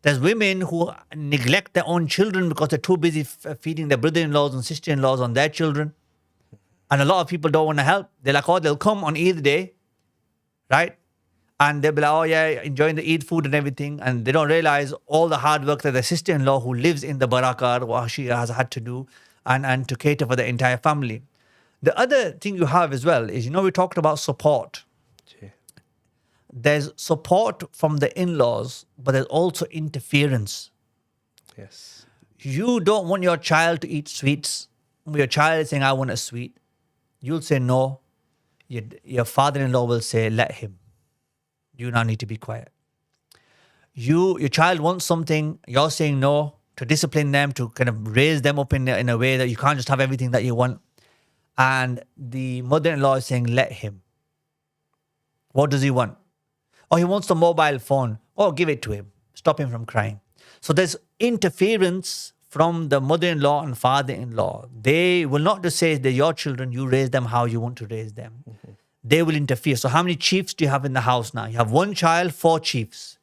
There's women who neglect their own children because they're too busy feeding their brother-in-laws and sister-in-laws on their children. And a lot of people don't want to help. They're like, oh, they'll come on Eid day, right? And they'll be like, oh yeah, enjoying the Eid food and everything. And they don't realize all the hard work that their sister-in-law who lives in the barakah, what she has had to do and to cater for the entire family. The other thing you have as well is, we talked about support. Yeah. There's support from the in-laws, but there's also interference. Yes. You don't want your child to eat sweets. Your child is saying, I want a sweet. You'll say no. Your father-in-law will say, let him. You now need to be quiet. Your child wants something. You're saying no, to discipline them, to kind of raise them up in a way that you can't just have everything that you want. And the mother-in-law is saying, let him. What does he want? Oh, he wants the mobile phone. Oh, give it to him. Stop him from crying. So there's interference from the mother-in-law and father-in-law. They will not just say they're your children, you raise them how you want to raise them. Mm-hmm. They will interfere. So how many chiefs do you have in the house now? You have one child, 4 chiefs.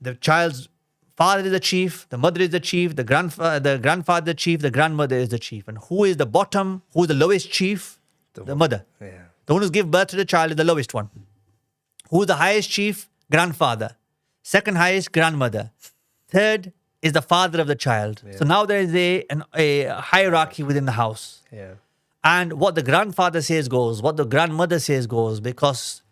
The child's father is the chief, the mother is the chief, the grandfather is the chief, the grandmother is the chief. And who is the bottom? Who is the lowest chief? The mother. Yeah. The one who's given birth to the child is the lowest one. Who is the highest chief? Grandfather. Second highest, grandmother. Third is the father of the child. Yeah. So now there is a hierarchy within the house. Yeah. And what the grandfather says goes, what the grandmother says goes, because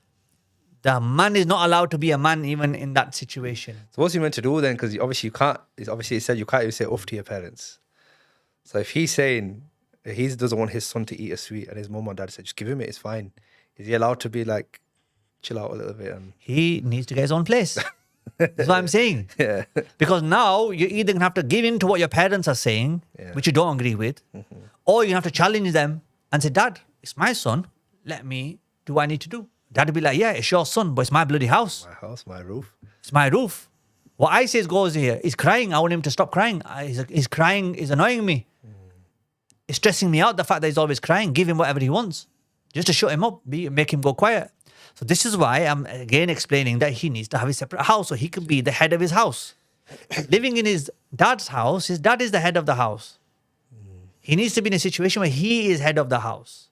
the man is not allowed to be a man even in that situation. So what's he meant to do then? Because obviously you can't, he said you can't even say off to your parents. So if he's saying he doesn't want his son to eat a sweet and his mom and dad said, just give him it, it's fine. Is he allowed to be like, chill out a little bit? He needs to get his own place. That's what I'm saying. Yeah. Because now you're either going to have to give in to what your parents are saying, which you don't agree with, or you have to challenge them and say, Dad, it's my son. Let me do what I need to do. Dad will be like, yeah, it's your son, but it's my bloody house. My house, my roof. It's my roof. What I say goes here. He's crying. I want him to stop crying. He's crying is annoying me. It's stressing me out, the fact that he's always crying. Give him whatever he wants. Just to shut him up, make him go quiet. So this is why I'm again explaining that he needs to have a separate house so he can be the head of his house. Living in his dad's house, his dad is the head of the house. He needs to be in a situation where he is head of the house,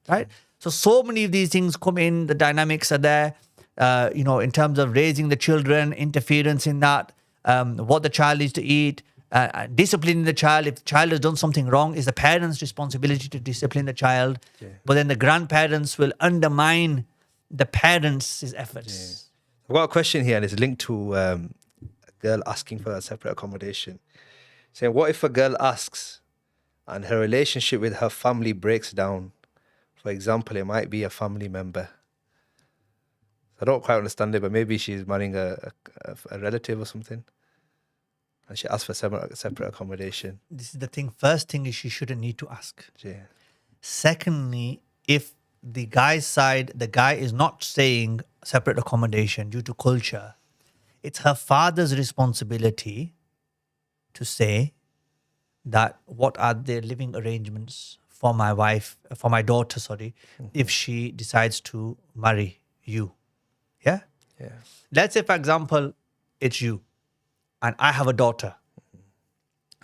right? So many of these things come in, the dynamics are there, in terms of raising the children, interference in that, what the child needs to eat, disciplining the child. If the child has done something wrong, it's the parents' responsibility to discipline the child. Yeah. But then the grandparents will undermine the parents' efforts. Yeah. I've got a question here, and it's linked to a girl asking for a separate accommodation. Saying, what if a girl asks and her relationship with her family breaks down? For example, it might be a family member. I don't quite understand it, but maybe she's marrying a relative or something. And she asks for separate accommodation. This is the thing. First thing is she shouldn't need to ask. Yeah. Secondly, if the guy's side, the guy is not saying separate accommodation due to culture, it's her father's responsibility to say that what are the living arrangements for my daughter, if she decides to marry you. Yeah? Yeah. Let's say, for example, it's you and I have a daughter.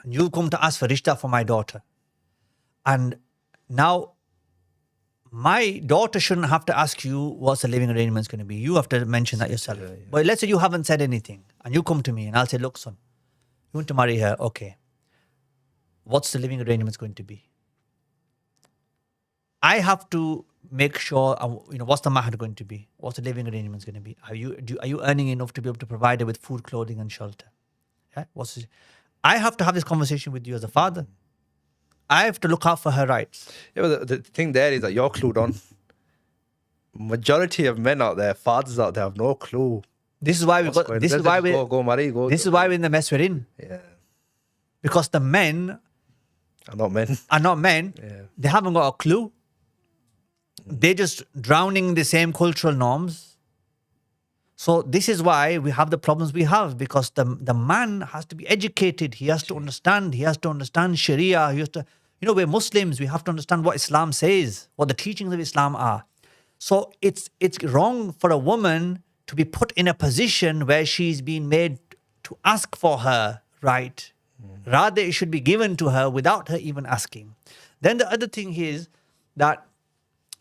And you come to ask for rishta for my daughter. And now my daughter shouldn't have to ask you what's the living arrangements going to be. You have to mention that yourself. Yeah. But let's say you haven't said anything and you come to me and I'll say, look, son, you want to marry her? Okay. What's the living arrangements going to be? I have to make sure, what's the mahar going to be? What's the living arrangements going to be? Are you earning enough to be able to provide her with food, clothing and shelter? Yeah? I have to have this conversation with you as a father. I have to look out for her rights. Yeah, but the thing there is that you're clued on. Majority of men out there, fathers out there, have no clue. This is why we're in the mess we're in. Yeah. Because the men are not men. Yeah. They haven't got a clue. They're just drowning in the same cultural norms. So this is why we have the problems we have, because the man has to be educated. He has to understand. He has to understand Sharia. He has to, we're Muslims. We have to understand what Islam says, what the teachings of Islam are. So it's wrong for a woman to be put in a position where she's been made to ask for her right. Rather, it should be given to her without her even asking. Then the other thing is that,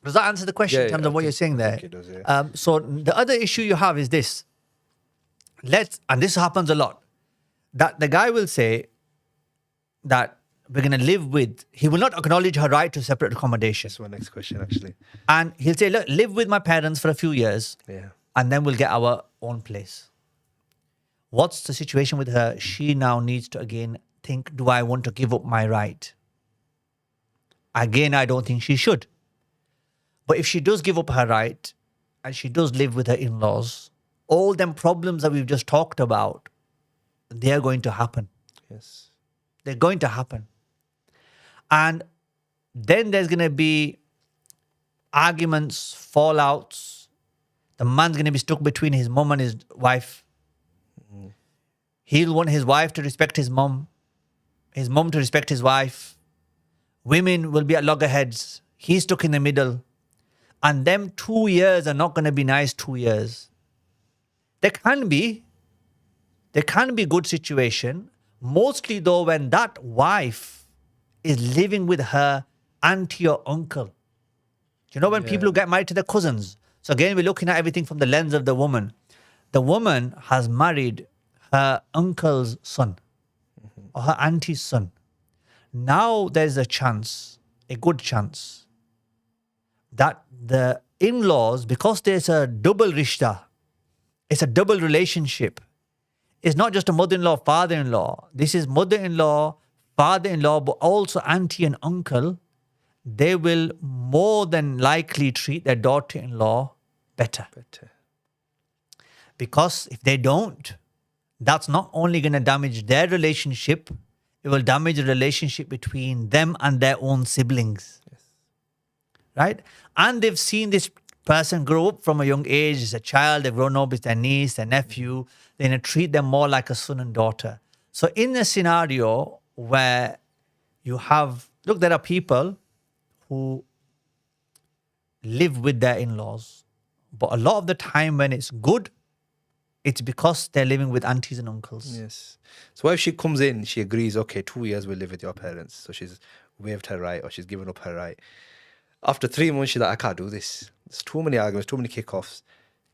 does that answer the question in terms of what you're saying there? it does, yeah. So the other issue you have is this. And this happens a lot, that the guy will say that we're going to live with, he will not acknowledge her right to separate accommodation. That's my next question, actually. And he'll say, look, live with my parents for a few years, Yeah. and then we'll get our own place. What's the situation with her? She now needs to again think, do I want to give up my right? Again, I don't think she should. But if she does give up her right and she does live with her in-laws, all them problems that we've just talked about, they're going to happen. Yes. They're going to happen. And then there's going to be arguments, fallouts. The man's going to be stuck between his mum and his wife. He'll want his wife to respect his mum to respect his wife. Women will be at loggerheads. He's stuck in the middle. And them 2 years are not going to be nice 2 years. There can be good situation. Mostly though, when that wife is living with her auntie or uncle. You know, when people who get married to their cousins. So again, we're looking at everything from the lens of the woman. The woman has married her uncle's son or her auntie's son. Now there's a chance, a good chance, that the in-laws, because there's a double rishta, it's a double relationship. It's not just a mother-in-law, father-in-law. This is mother-in-law, father-in-law, but also auntie and uncle. They will more than likely treat their daughter-in-law better. Because if they don't, that's not only going to damage their relationship, it will damage the relationship between them and their own siblings. Yes. Right? And they've seen this person grow up from a young age as a child, they've grown up with their niece, their nephew, they're going to treat them more like a son and daughter. So in a scenario where you have, look, there are people who live with their in-laws, but a lot of the time when it's good, it's because they're living with aunties and uncles. Yes. So what if she comes in, she agrees, okay, 2 years we'll live with your parents. So she's waived her right or she's given up her right. After 3 months, she's like, I can't do this. There's too many arguments, too many kickoffs.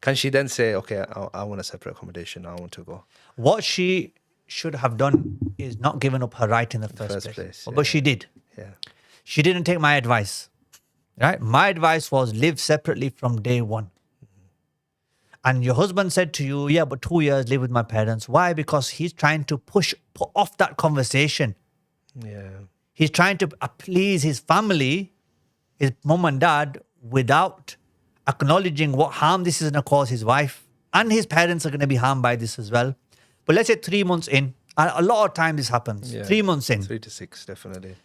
Can she then say, okay, I want a separate accommodation, I want to go? What she should have done is not given up her right in the first place. But she did. Yeah. She didn't take my advice. Right? My advice was live separately from day one. And your husband said to you, yeah, but 2 years live with my parents. Why? Because he's trying to put off that conversation. Yeah. He's trying to please his family, his mom and dad, without acknowledging what harm this is going to cause his wife. And his parents are going to be harmed by this as well. But let's say 3 months in, a lot of time this happens. Yeah. 3 months in. 3 to 6, definitely.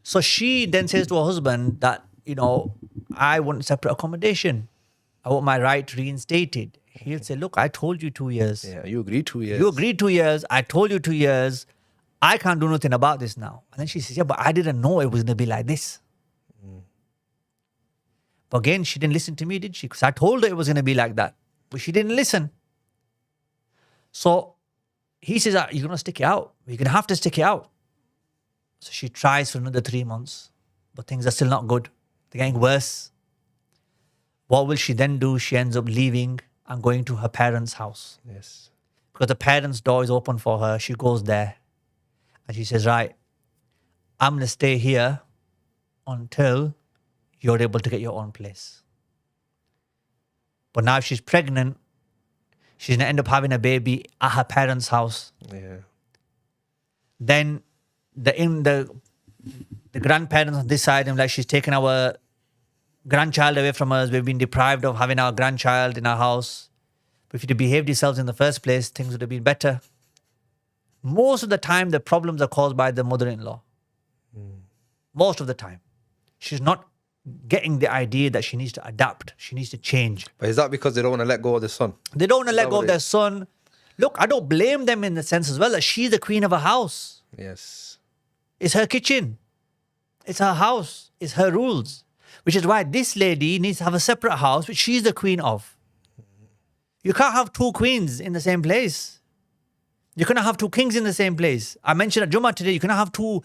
So she then says to her husband that, you know, I want separate accommodation. I want my right reinstated. He'll say, look, I told you 2 years. Yeah, you agreed 2 years. You agreed 2 years. I told you 2 years. I can't do nothing about this now. And then she says, yeah, but I didn't know it was going to be like this. But again, she didn't listen to me, did she? Because I told her it was going to be like that. But she didn't listen. So he says, you're going to stick it out. You're going to have to stick it out. So she tries for another 3 months. But things are still not good. They're getting worse. What will she then do? She ends up leaving and going to her parents' house. Yes. Because the parents' door is open for her. She goes there. And she says, right, I'm going to stay here until you're able to get your own place. But now if she's pregnant, she's going to end up having a baby at her parents' house. Yeah. Then the grandparents on this side, like, she's taken our grandchild away from us. We've been deprived of having our grandchild in our house. But if you'd behaved yourselves in the first place, things would have been better. Most of the time, the problems are caused by the mother-in-law. Most of the time. She's not getting the idea that she needs to adapt. She needs to change. But is that because they don't want to let go of the son? They don't want to let go of their son. Look, I don't blame them in the sense as well that she's the queen of a house. Yes. It's her kitchen. It's her house. It's her rules. Which is why this lady needs to have a separate house, which she's the queen of. You can't have two queens in the same place. You cannot have two kings in the same place. I mentioned at Jummah today, you cannot have two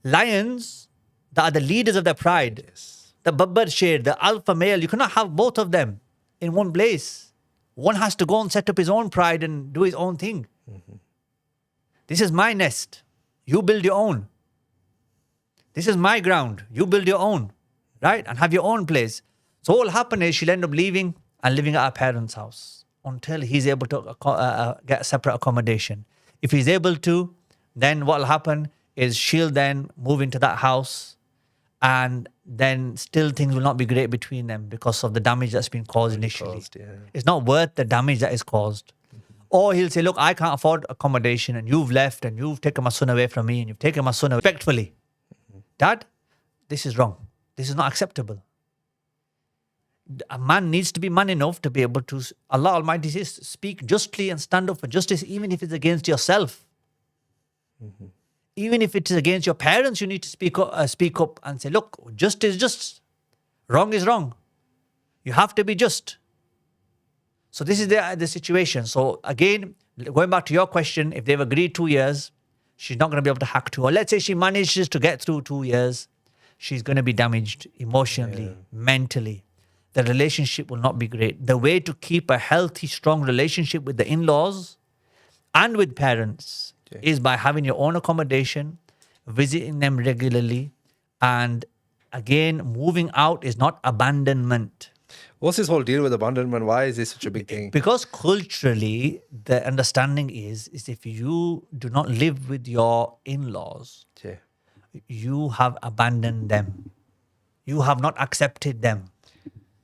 lions that are the leaders of their pride. Yes. The babbar sher, the alpha male, you cannot have both of them in one place. One has to go and set up his own pride and do his own thing. This is my nest. You build your own. This is my ground. You build your own, right? And have your own place. So what will happen is she'll end up leaving and living at her parents' house until he's able to get separate accommodation. If he's able to, then what will happen is she'll then move into that house, and then still things will not be great between them because of the damage that's been caused initially. It's not worth the damage that is caused. Or he'll say, look, I can't afford accommodation and you've left and you've taken my son away from me and you've taken my son away respectfully. Dad, this is wrong. This is not acceptable. A man needs to be man enough to be able to, Allah Almighty says, speak justly and stand up for justice, even if it's against yourself. Even if it is against your parents, you need to speak up and say, look, just is just. Wrong is wrong. You have to be just. So this is the situation. So again, going back to your question, if they've agreed 2 years, she's not going to be able to hack to. Or let's say she manages to get through 2 years, she's going to be damaged emotionally, mentally. The relationship will not be great. The way to keep a healthy, strong relationship with the in-laws and with parents is by having your own accommodation, visiting them regularly, and again, moving out is not abandonment. What's this whole deal with abandonment? Why is this such a big thing? Because culturally, the understanding is if you do not live with your in-laws, you have abandoned them. You have not accepted them.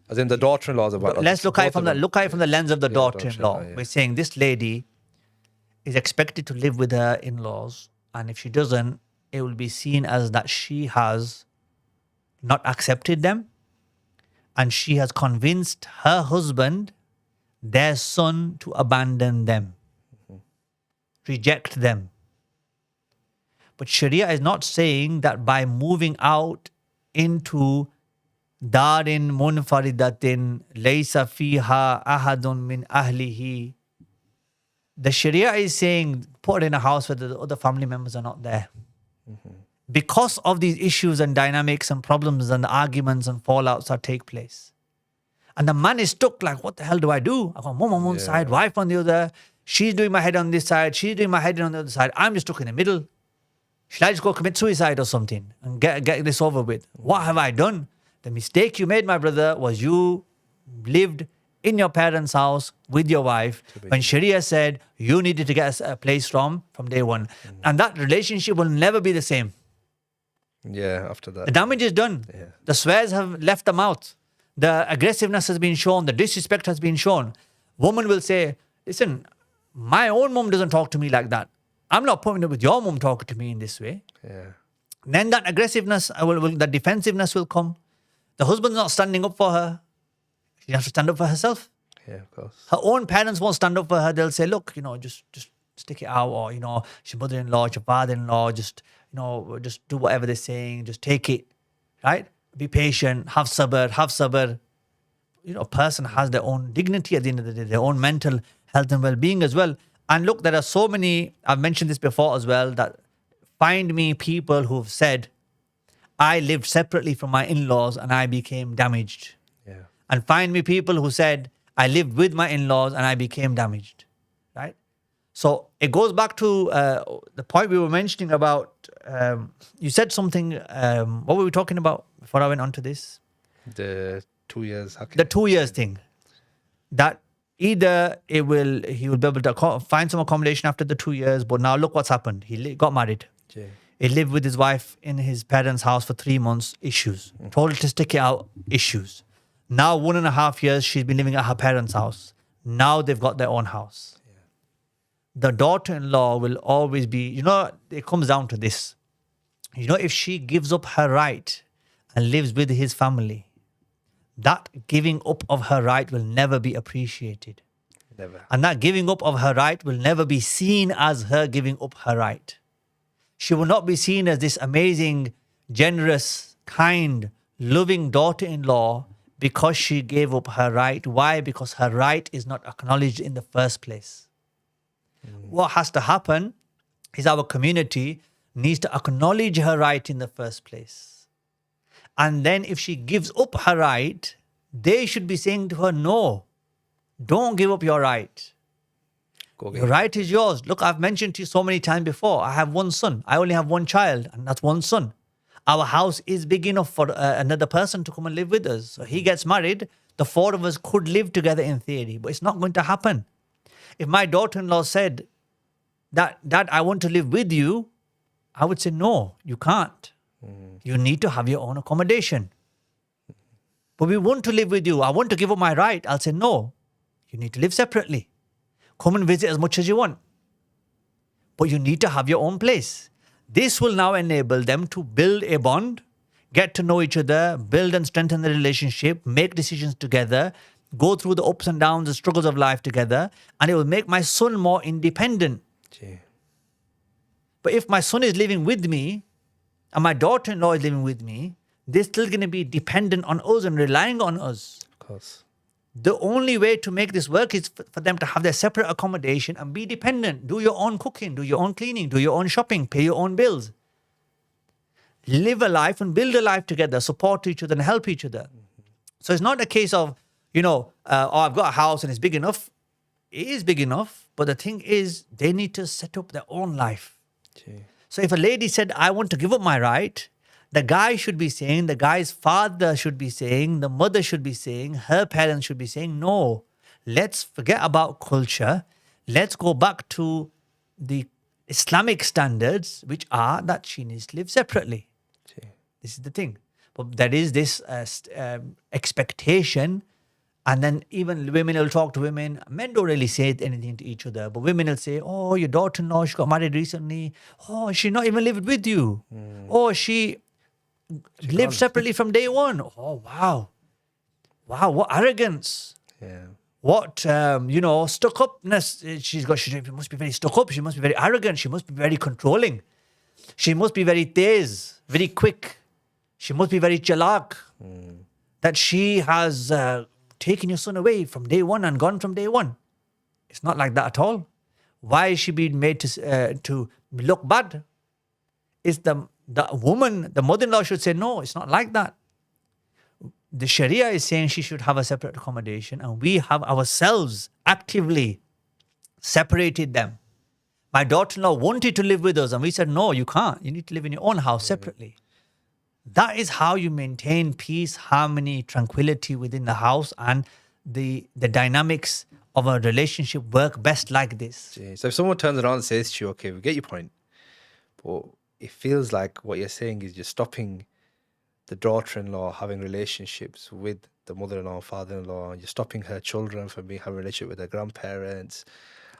As in the daughter-in-laws about. Let's look at it from the lens of the daughter-in-law. Yeah. We're saying this lady is expected to live with her in-laws, and if she doesn't, it will be seen as that she has not accepted them, and she has convinced her husband, their son, to abandon them, reject them. But Sharia is not saying that by moving out into Darin munfaridatin laysa fiha ahadun min ahlihi. The Sharia is saying put her in a house where the other family members are not there. Because of these issues and dynamics and problems and arguments and fallouts that take place. And the man is stuck like, what the hell do I do? I got mom on one side, wife on the other. She's doing my head on this side. She's doing my head on the other side. I'm just stuck in the middle. Should I just go commit suicide or something and get this over with? What have I done? The mistake you made, my brother, was you lived in your parents' house with your wife when Sharia said you needed to get a place from day one. And that relationship will never be the same. Yeah, after that. The damage is done. Yeah. The swears have left the mouth. The aggressiveness has been shown. The disrespect has been shown. Woman will say, listen, my own mom doesn't talk to me like that. I'm not putting up with your mom talking to me in this way. Yeah. Then that aggressiveness, that defensiveness will come. The husband's not standing up for her. She has to stand up for herself. Yeah, of course. Her own parents won't stand up for her. They'll say, look, just stick it out. Or, your mother-in-law, your father-in-law, just do whatever they're saying. Just take it, right? Be patient, have sabr. A person has their own dignity at the end of the day, their own mental health and well-being as well. And look, there are so many, I've mentioned this before as well, that find me people who've said, I lived separately from my in-laws and I became damaged. Yeah. And find me people who said, I lived with my in-laws and I became damaged, right? So it goes back to the point we were mentioning about, you said something, what were we talking about before I went on to this? The 2 years. The 2 years thing. That either he will be able to find some accommodation after the 2 years, but now look what's happened. He got married. Yeah. He lived with his wife in his parents' house for 3 months, issues. Told her to stick it out, issues. Now 1.5 years, she's been living at her parents' house. Now they've got their own house. Yeah. The daughter-in-law will always be, it comes down to this. If she gives up her right and lives with his family, that giving up of her right will never be appreciated. Never. And that giving up of her right will never be seen as her giving up her right. She will not be seen as this amazing, generous, kind, loving daughter-in-law because she gave up her right. Why? Because her right is not acknowledged in the first place. What has to happen is our community needs to acknowledge her right in the first place. And then if she gives up her right, they should be saying to her, no, don't give up your right. Go get Your right is yours. Look, I've mentioned to you so many times before, I have one son. I only have one child, and that's one son. Our house is big enough for another person to come and live with us. So he gets married, the four of us could live together in theory, but it's not going to happen. If my daughter-in-law said, Dad, I want to live with you, I would say, no, you can't. You need to have your own accommodation. But we want to live with you. I want to give up my right. I'll say, no, you need to live separately. Come and visit as much as you want. But you need to have your own place. This will now enable them to build a bond, get to know each other, build and strengthen the relationship, make decisions together, go through the ups and downs, the struggles of life together, and it will make my son more independent. Gee. But if my son is living with me and my daughter-in-law is living with me, they're still going to be dependent on us and relying on us. Of course. The only way to make this work is for them to have their separate accommodation and be dependent. Do your own cooking, do your own cleaning, do your own shopping, pay your own bills. Live a life and build a life together, support each other and help each other. So it's not a case of, oh, I've got a house and it's big enough. It is big enough, but the thing is they need to set up their own life. Gee. So if a lady said, I want to give up my right, the guy should be saying, the guy's father should be saying, the mother should be saying, her parents should be saying, no, let's forget about culture. Let's go back to the Islamic standards, which are that she needs to live separately. Gee. This is the thing. But there is this expectation. And then even women will talk to women. Men don't really say anything to each other. But women will say, oh, your daughter-in-law, she got married recently. Oh, she not even lived with you. Oh, she lived separately from day one. Oh, wow. Wow, what arrogance. Yeah. What, stuck-upness. She must be very stuck-up. She must be very arrogant. She must be very controlling. She must be very tez, very quick. She must be very chalak. That she has taken your son away from day one and gone from day one. It's not like that at all. Why is she being made to look bad? It's the woman, the mother-in-law should say, no, it's not like that. The Sharia is saying she should have a separate accommodation, and we have ourselves actively separated them. My daughter-in-law wanted to live with us, and we said, no, you can't. You need to live in your own house separately. That is how you maintain peace, harmony, tranquility within the house, and the dynamics of a relationship work best like this. Gee. So if someone turns around and says to you, okay, we get your point, but it feels like what you're saying is you're stopping the daughter-in-law having relationships with the mother-in-law and father-in-law, and you're stopping her children from having a relationship with their grandparents.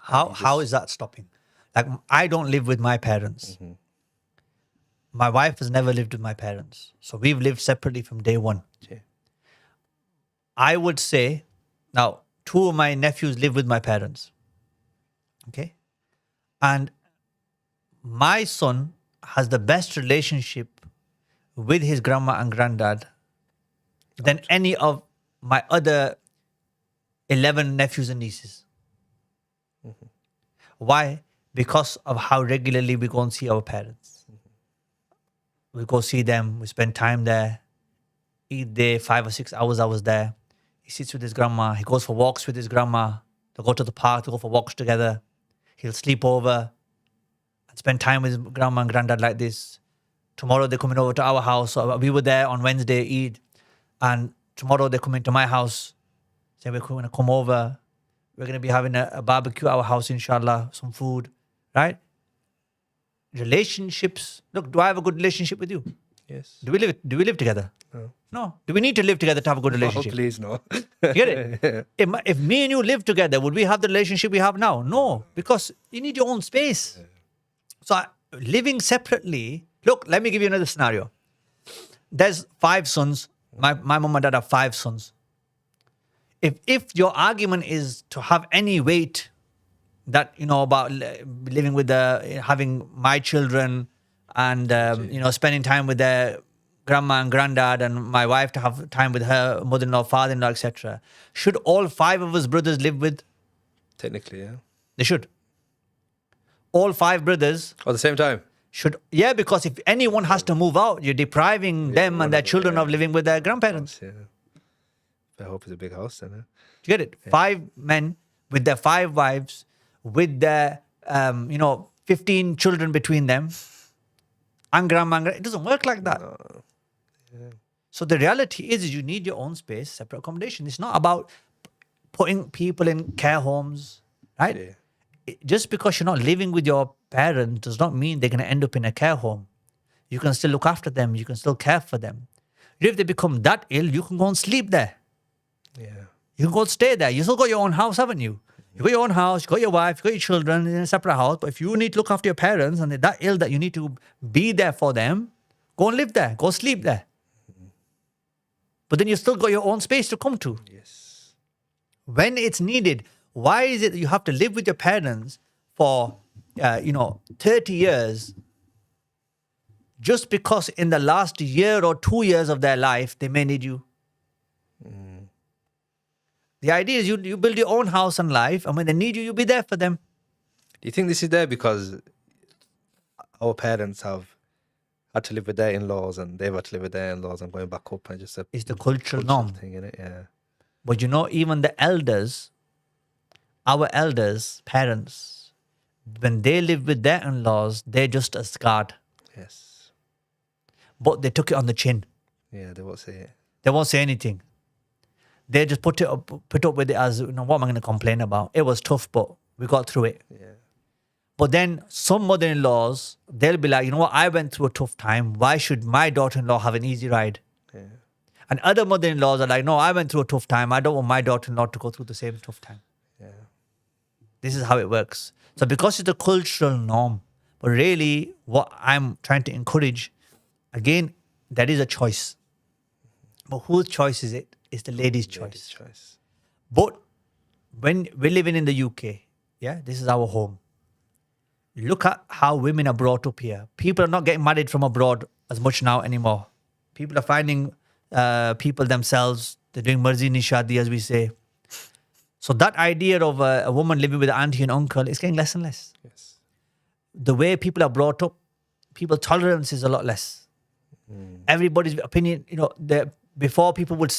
How is that stopping? Like, I don't live with my parents. My wife has never lived with my parents. So we've lived separately from day one. Gee. I would say, now, 2 of my nephews live with my parents. Okay? And my son has the best relationship with his grandma and granddad than any of my other 11 nephews and nieces. Why? Because of how regularly we go and see our parents. We go see them, we spend time there, eat there, 5 or 6 hours I was there. He sits with his grandma, he goes for walks with his grandma. They'll go to the park, they'll go for walks together. He'll sleep over and spend time with his grandma and granddad like this. Tomorrow they're coming over to our house. So we were there on Wednesday, Eid. And tomorrow they're coming to my house. Say, we're going to come over. We're going to be having a barbecue at our house, inshallah, some food, right? Relationships. Look, do I have a good relationship with you? Yes. Do we live together? No. No. Do we need to live together to have a good Oh, relationship? please, no. You get it? If me and you live together, would we have the relationship we have now? No, because you need your own space. So living separately, look, let me give you another scenario. There's 5 sons. My mom and dad have 5 sons. If your argument is to have any weight that, about living with having my children and, spending time with their grandma and granddad and my wife to have time with her mother-in-law, father-in-law, etc. Should all 5 of us brothers live with? Technically, yeah. They should. All 5 brothers At the same time. should. Yeah, because if anyone has to move out, you're depriving them and their children of living with their grandparents. Yeah. I hope it's a big house then. Do you get it? 5 men with their 5 wives, with their 15 children between them, and grandma. It doesn't work like that. So the reality is you need your own space, separate accommodation. It's not about putting people in care homes, right? Yeah. Just because you're not living with your parents does not mean they're going to end up in a care home. You can still look after them. You can still care for them. If they become that ill, you can go and sleep there. Yeah. You can go and stay there. You still got your own house, haven't you? You got your own house, you got your wife, you got your children in a separate house. But if you need to look after your parents and they're that ill that you need to be there for them, go and live there. Go sleep there. But then you still got your own space to come to. Yes. When it's needed, why is it that you have to live with your parents for 30 years just because in the last year or 2 years of their life they may need you? The idea is you build your own house and life, and when they need you, you'll be there for them. Do you think this is there because our parents have had to live with their in-laws and they've had to live with their in-laws and going back up and just It's the cultural norm. thing, innit? Yeah. But even the elders, our elders, parents, when they live with their in-laws, they're just as scarred. Yes. But they took it on the chin. Yeah, they won't say it. They won't say anything. They just put up with it as, what am I going to complain about? It was tough, but we got through it. Yeah. But then some mother-in-laws, they'll be like, you know what, I went through a tough time. Why should my daughter-in-law have an easy ride? Yeah. And other mother-in-laws are like, no, I went through a tough time. I don't want my daughter-in-law to go through the same tough time. Yeah. This is how it works. So because it's a cultural norm, but really what I'm trying to encourage, again, that is a choice. But whose choice is it? It's the lady's choice. But when we're living in the UK, yeah, this is our home. Look at how women are brought up here. People are not getting married from abroad as much now anymore. People are finding people themselves. They're doing marzi nishadi, as we say. So that idea of a woman living with an auntie and uncle is getting less and less. Yes. The way people are brought up, people's tolerance is a lot less. Everybody's opinion, before people would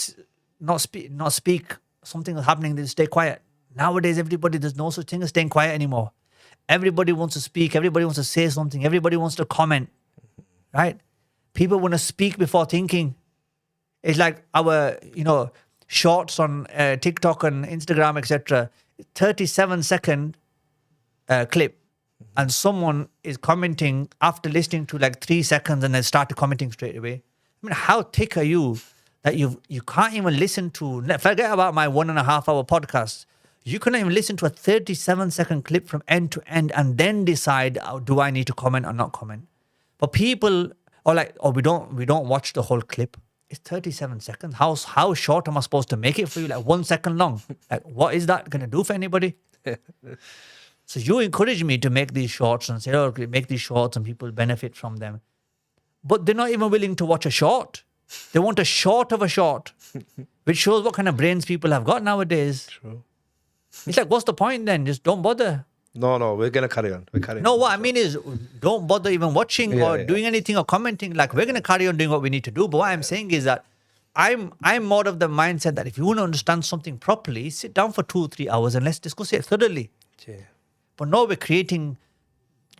not speak, something was happening, they stay quiet. Nowadays, there's no such thing as staying quiet anymore. Everybody wants to speak. Everybody wants to say something. Everybody wants to comment, right? People want to speak before thinking. It's like our, shorts on TikTok and Instagram, etc. 37-second clip, and someone is commenting after listening to like 3 seconds, and then start commenting straight away. I mean, how thick are you that you can't even listen to? Forget about my 1.5 hour podcast. You cannot even listen to a 37-second clip from end to end and then decide, do I need to comment or not comment? But people are like, we don't watch the whole clip. It's 37 seconds. How short am I supposed to make it for you? Like 1 second long. Like, what is that going to do for anybody? So you encourage me to make these shorts and say, make these shorts and people benefit from them. But they're not even willing to watch a short. They want a short of a short, which shows what kind of brains people have got nowadays. True. It's like, what's the point then? Just don't bother. No, we're going to carry on. No, what I mean is, don't bother even watching or doing anything or commenting. Like, we're going to carry on doing what we need to do. But what I'm saying is that I'm more of the mindset that if you want to understand something properly, sit down for 2-3 hours and let's discuss it thoroughly. Yeah. But no, we're creating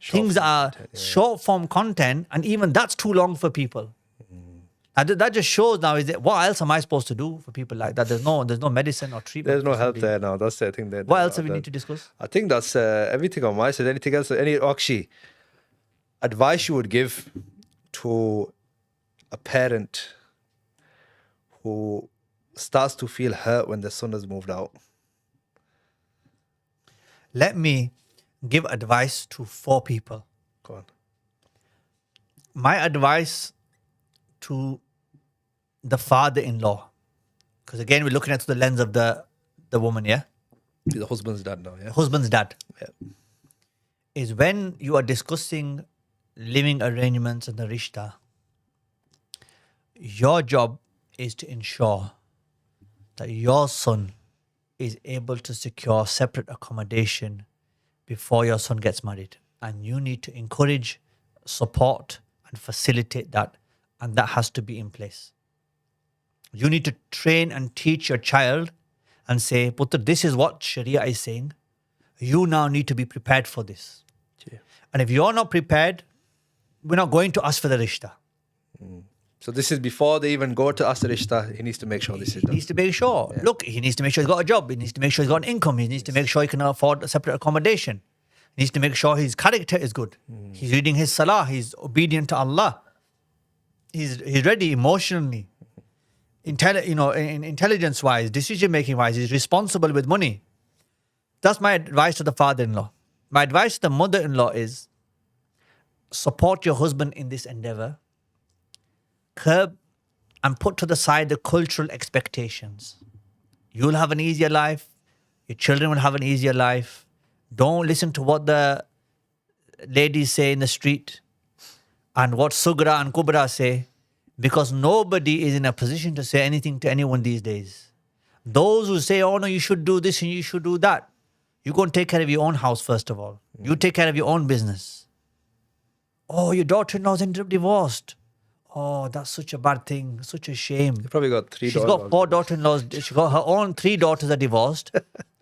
things that are short form content, and even that's too long for people. And that just shows now, is that what else am I supposed to do for people like that? There's no medicine or treatment. There's no help there now. That's the thing. What else do we need to discuss? I think that's everything on my side. Anything else? Any actually advice you would give to a parent who starts to feel hurt when their son has moved out? Let me give advice to 4 people. Go on. My advice to the father-in-law, because again, we're looking at through the lens of the woman, yeah? The husband's dad now, yeah? Husband's dad. Yeah. Is when you are discussing living arrangements and the rishta, Your job is to ensure that your son is able to secure separate accommodation before your son gets married. And you need to encourage, support, and facilitate that. And that has to be in place. You need to train and teach your child and say, Putra, this is what Sharia is saying. You now need to be prepared for this. Yeah. And if you're not prepared, we're not going to ask for the rishta. So this is before they even go to ask the rishta. He needs to make sure this is He done. needs to make sure. Yeah. Look, he needs to make sure he's got a job. He needs to make sure he's got an income. He needs to make sure he can afford a separate accommodation. He needs to make sure his character is good. He's reading his salah. He's obedient to Allah. He's ready emotionally, intelligence-wise, decision-making-wise. He's responsible with money. That's my advice to the father-in-law. My advice to the mother-in-law is support your husband in this endeavor. Curb and put to the side the cultural expectations. You'll have an easier life. Your children will have an easier life. Don't listen to what the ladies say in the street and what Sugra and Kubra say, because nobody is in a position to say anything to anyone these days. Those who say, oh no, you should do this and you should do that. You go and take care of your own house first of all. You take care of your own business. Oh, your daughter-in-law's ended up divorced. Oh, that's such a bad thing, such a shame. He probably got 3 She's daughters. got 4 daughter-in-laws. She got her own 3 daughters are divorced,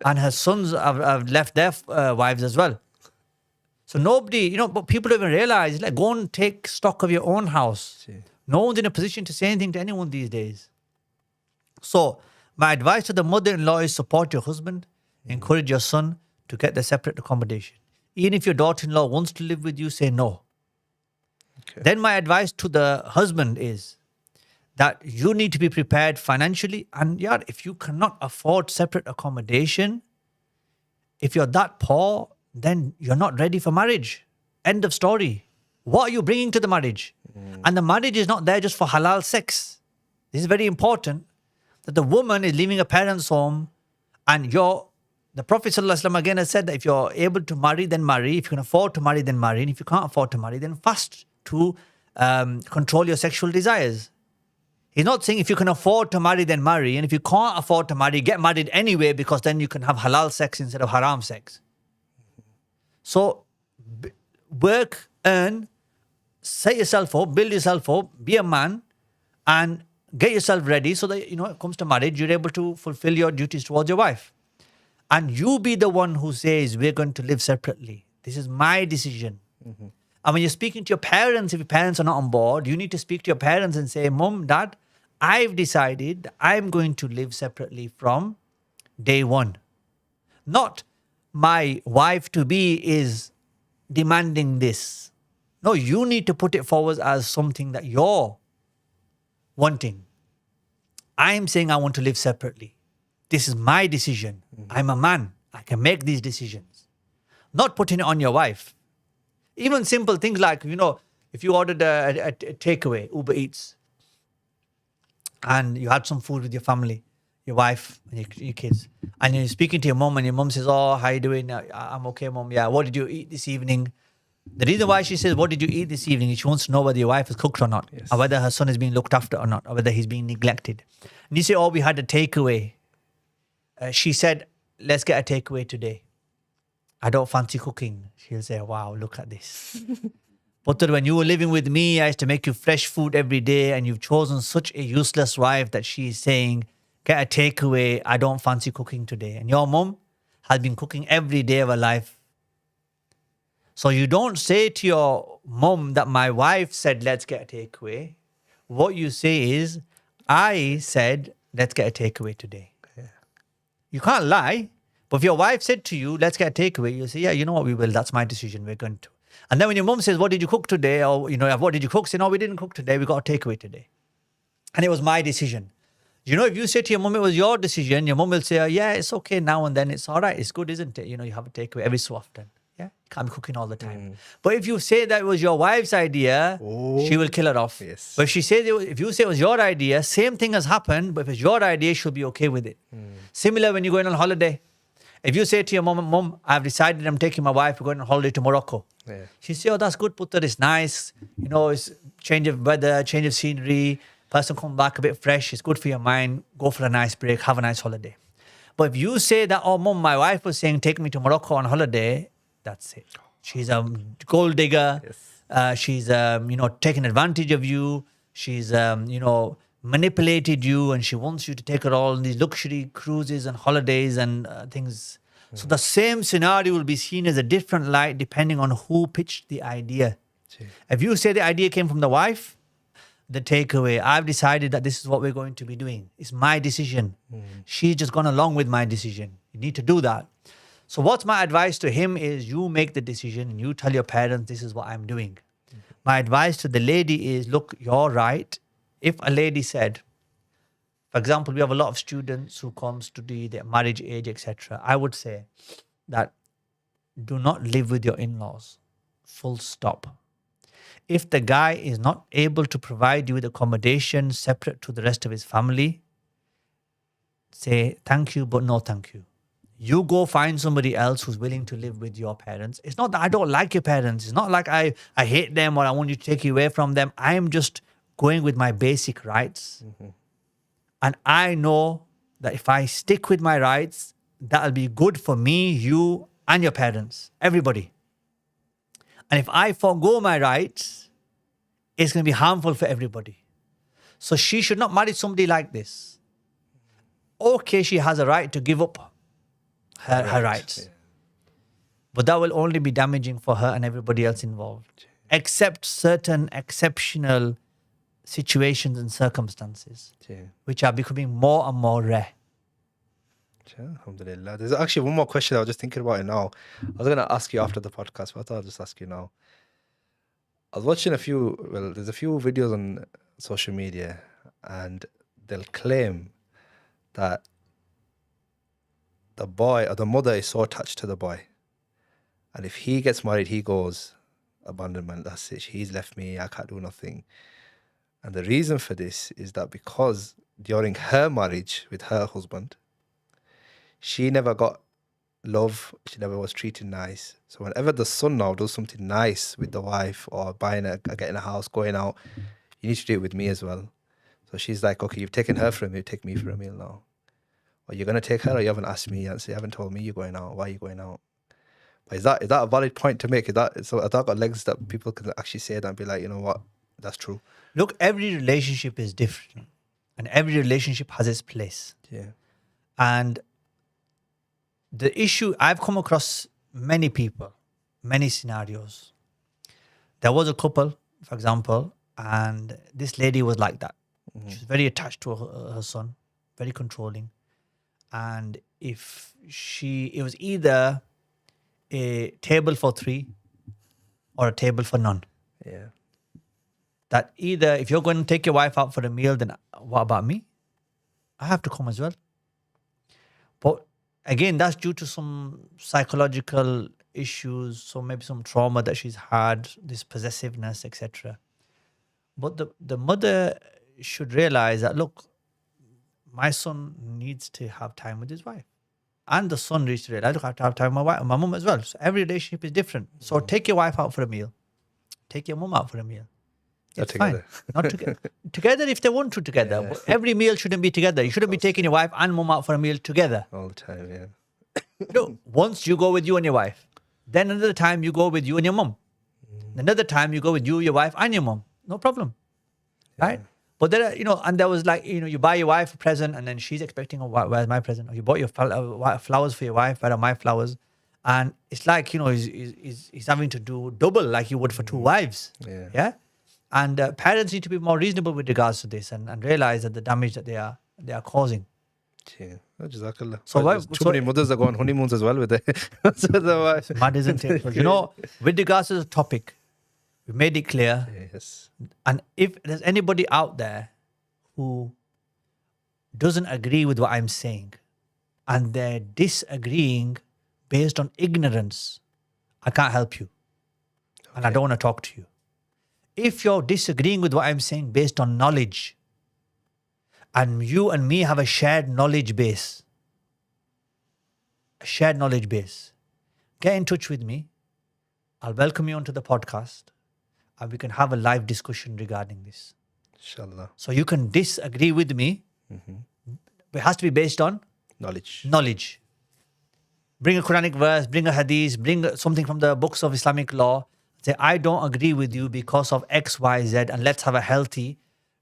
and her sons have left their wives as well. So nobody, but people don't even realize, like, go and take stock of your own house. See. No one's in a position to say anything to anyone these days. So my advice to the mother-in-law is support your husband, encourage your son to get the separate accommodation. Even if your daughter-in-law wants to live with you, say no. Okay. Then my advice to the husband is that you need to be prepared financially. And yeah, if you cannot afford separate accommodation, if you're that poor, then you're not ready for marriage. End of story. What are you bringing to the marriage? And the marriage is not there just for halal sex. This is very important, that the woman is leaving her parents' home, and the Prophet ﷺ again has said that if you're able to marry, then marry. If you can afford to marry, then marry. And if you can't afford to marry, then fast to control your sexual desires. He's not saying if you can afford to marry, then marry. And if you can't afford to marry, get married anyway, because then you can have halal sex instead of haram sex. So work, earn, set yourself up, build yourself up, be a man, and get yourself ready so that, it comes to marriage, you're able to fulfill your duties towards your wife. And you be the one who says, we're going to live separately. This is my decision. And when you're speaking to your parents, if your parents are not on board, you need to speak to your parents and say, Mom, Dad, I've decided that I'm going to live separately from day one. Not my wife-to-be is demanding this. No, you need to put it forward as something that you're wanting. I'm saying I want to live separately. This is my decision. I'm a man. I can make these decisions. Not putting it on your wife. Even simple things like, if you ordered a takeaway, Uber Eats, and you had some food with your family, your wife and your kids, and you're speaking to your mom, and your mom says, oh, how you doing? I'm okay, Mom. Yeah, what did you eat this evening? The reason why she says, what did you eat this evening? She wants to know whether your wife has cooked or not, Yes. or whether her son is being looked after or not, or whether he's being neglected. And you say, oh, we had a takeaway. She said, let's get a takeaway today. I don't fancy cooking. She'll say, wow, look at this. But when you were living with me, I used to make you fresh food every day, and you've chosen such a useless wife that she's saying, get a takeaway. I don't fancy cooking today. And your mom has been cooking every day of her life. So you don't say to your mom that my wife said, let's get a takeaway. What you say is, I said, let's get a takeaway today. You can't lie. But if your wife said to you, let's get a takeaway, you say, yeah, you know what, we will. That's my decision. We're going to. And then when your mom says, what did you cook today? Or, what did you cook? Say, no, we didn't cook today. We got a takeaway today. And it was my decision. If you say to your mom, it was your decision, your mom will say, yeah, it's okay now and then. It's all right. It's good, isn't it? You have a takeaway every so often. Yeah. You can't be cooking all the time. But if you say that it was your wife's idea, she will kill it off. Yes. But if you say it was your idea, same thing has happened. But if it's your idea, she'll be okay with it. Similar when you're going on holiday. If you say to your mom, I've decided I'm taking my wife, we're going on holiday to Morocco. Yeah. She say, oh, that's good, Putter, it's nice. It's change of weather, change of scenery. Person come back a bit fresh. It's good for your mind. Go for a nice break. Have a nice holiday. But if you say that, oh, mom, my wife was saying, take me to Morocco on holiday, that's it. She's a gold digger. Yes. She's, taking advantage of you. She's, manipulated you, and she wants you to take her all on these luxury cruises and holidays and things. So the same scenario will be seen as a different light depending on who pitched the idea. If you say the idea came from the wife, the takeaway, I've decided that this is what we're going to be doing. It's my decision. She's just gone along with my decision. You need to do that. So what's my advice to him is you make the decision and you tell your parents, this is what I'm doing. My advice to the lady is, look, you're right. If a lady said, for example, we have a lot of students who come to their marriage age, etc. I would say that do not live with your in-laws. Full stop. If the guy is not able to provide you with accommodation separate to the rest of his family, say thank you, but no thank you. You go find somebody else who's willing to live with your parents. It's not that I don't like your parents. It's not like I hate them or I want you to take you away from them. I am just going with my basic rights. And I know that if I stick with my rights, that'll be good for me, you, and your parents, everybody. And if I forgo my rights, it's going to be harmful for everybody. So she should not marry somebody like this. Okay, she has a right to give up her rights. Yeah. But that will only be damaging for her and everybody else involved. Except certain exceptional situations and circumstances, which are becoming more and more rare. Alhamdulillah. There's actually one more question I was just thinking about it now. I was going to ask you after the podcast, but I thought I'll just ask you now. I was watching there's a few videos on social media, and they'll claim that the boy or the mother is so attached to the boy. And if he gets married, he goes, abandonment, that's it. He's left me, I can't do nothing. And the reason for this is that because during her marriage with her husband, she never got love, she never was treated nice. So whenever the son now does something nice with the wife or getting a house, going out, you need to do it with me as well. So she's like, okay, you've taken her for a meal, take me for a meal now. Or you're going to take her, or you haven't asked me yet, so you haven't told me you're going out. Why are you going out? But is that a valid point to make? So have that got legs that people can actually say that and be like, you know what, that's true? Look, every relationship is different. And every relationship has its place. Yeah. And the issue, I've come across many people, many scenarios. There was a couple, for example, and this lady was like that. She was very attached to her son, very controlling. And it was either a table for three or a table for none. Yeah. That either if you're going to take your wife out for a meal, then what about me? I have to come as well. But again, that's due to some psychological issues, so maybe some trauma that she's had, this possessiveness, etc. But the mother should realize that, look, my son needs to have time with his wife. And the son needs to realize, look, I have to have time with my mum as well. So every relationship is different. So take your wife out for a meal. Take your mum out for a meal. It's fine. Not together. Together if they want to together. Yeah. But every meal shouldn't be together. You shouldn't be taking your wife and mum out for a meal together. All the time, yeah. No, once you go with you and your wife. Then another time you go with you and your mum. Another time you go with you, your wife and your mum. No problem. Right? But there are, and there was like, you buy your wife a present and then she's expecting, oh, where's my present? Or you bought your flowers for your wife, where are my flowers? And it's like, he's having to do double like you would for two wives. Yeah? And parents need to be more reasonable with regards to this and realize that the damage that they are causing. Yeah. Jazakallah. So many mothers are going honeymoons as well with it. It's mad, isn't it? But, with regards to the topic, we made it clear. Yes. And if there's anybody out there who doesn't agree with what I'm saying and they're disagreeing based on ignorance, I can't help you. And I don't want to talk to you. If you're disagreeing with what I'm saying based on knowledge, and you and me have a shared knowledge base, get in touch with me. I'll welcome you onto the podcast and we can have a live discussion regarding this. Inshallah. So you can disagree with me, but it has to be based on knowledge. Bring a Quranic verse, bring a hadith, bring something from the books of Islamic law. Say, I don't agree with you because of X, Y, Z, and let's have a healthy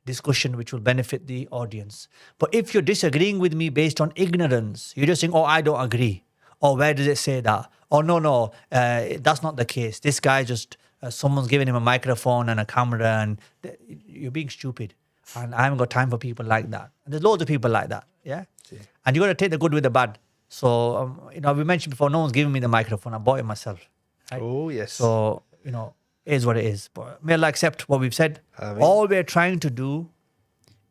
discussion which will benefit the audience. But if you're disagreeing with me based on ignorance, you're just saying, oh, I don't agree. Or where does it say that? Or no, that's not the case. This guy just, someone's giving him a microphone and a camera, and you're being stupid. And I haven't got time for people like that. And there's loads of people like that, yeah? And you got to take the good with the bad. So, we mentioned before, no one's giving me the microphone. I bought it myself. Right? Oh, yes. So, it is what it is. But may Allah accept what we've said. Ameen. All we're trying to do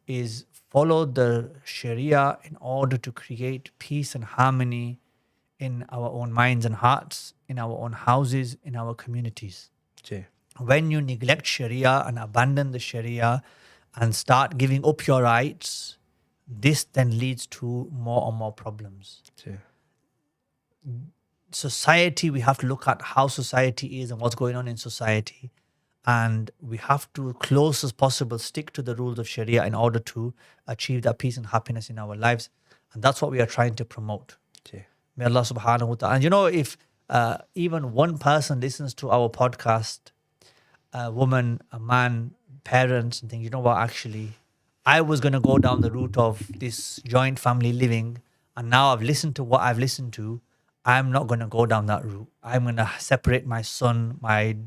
is follow the Sharia in order to create peace and harmony in our own minds and hearts, in our own houses, in our communities. Ji. When you neglect Sharia and abandon the Sharia and start giving up your rights, this then leads to more and more problems. Ji. Society, we have to look at how society is and what's going on in society. And we have to, close as possible, stick to the rules of Sharia in order to achieve that peace and happiness in our lives. And that's what we are trying to promote. Ji. May Allah subhanahu wa ta'ala. And if even one person listens to our podcast, a woman, a man, parents, and think, actually, I was going to go down the route of this joint family living, and now I've listened to what I've listened to. I'm not going to go down that route. I'm going to separate my son, man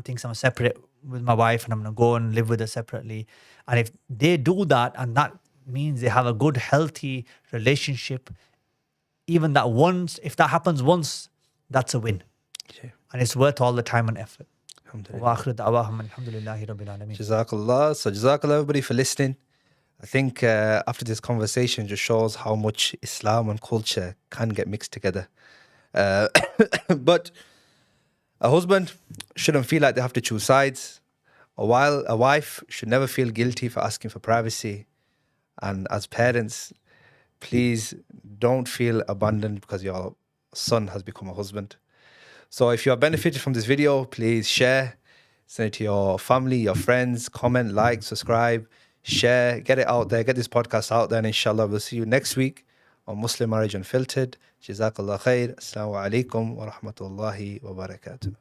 thinks I'm separate with my wife and I'm going to go and live with her separately. And if they do that, and that means they have a good, healthy relationship, even that once, if that happens once, that's a win. Ji. And it's worth all the time and effort. Alhamdulillah. وآخر دعواهم الحمدلله رب العالمين. Jazakallah. So Jazakallah everybody for listening. I think after this conversation just shows how much Islam and culture can get mixed together. But a husband shouldn't feel like they have to choose sides. While a wife should never feel guilty for asking for privacy. And as parents, please don't feel abandoned because your son has become a husband. So if you have benefited from this video, please share, send it to your family, your friends, comment, like, subscribe, share, get it out there, get this podcast out there, and inshallah we'll see you next week on Muslim Marriage Unfiltered. Jazakallah khair. Assalamu alaikum wa rahmatullahi wa barakatuh.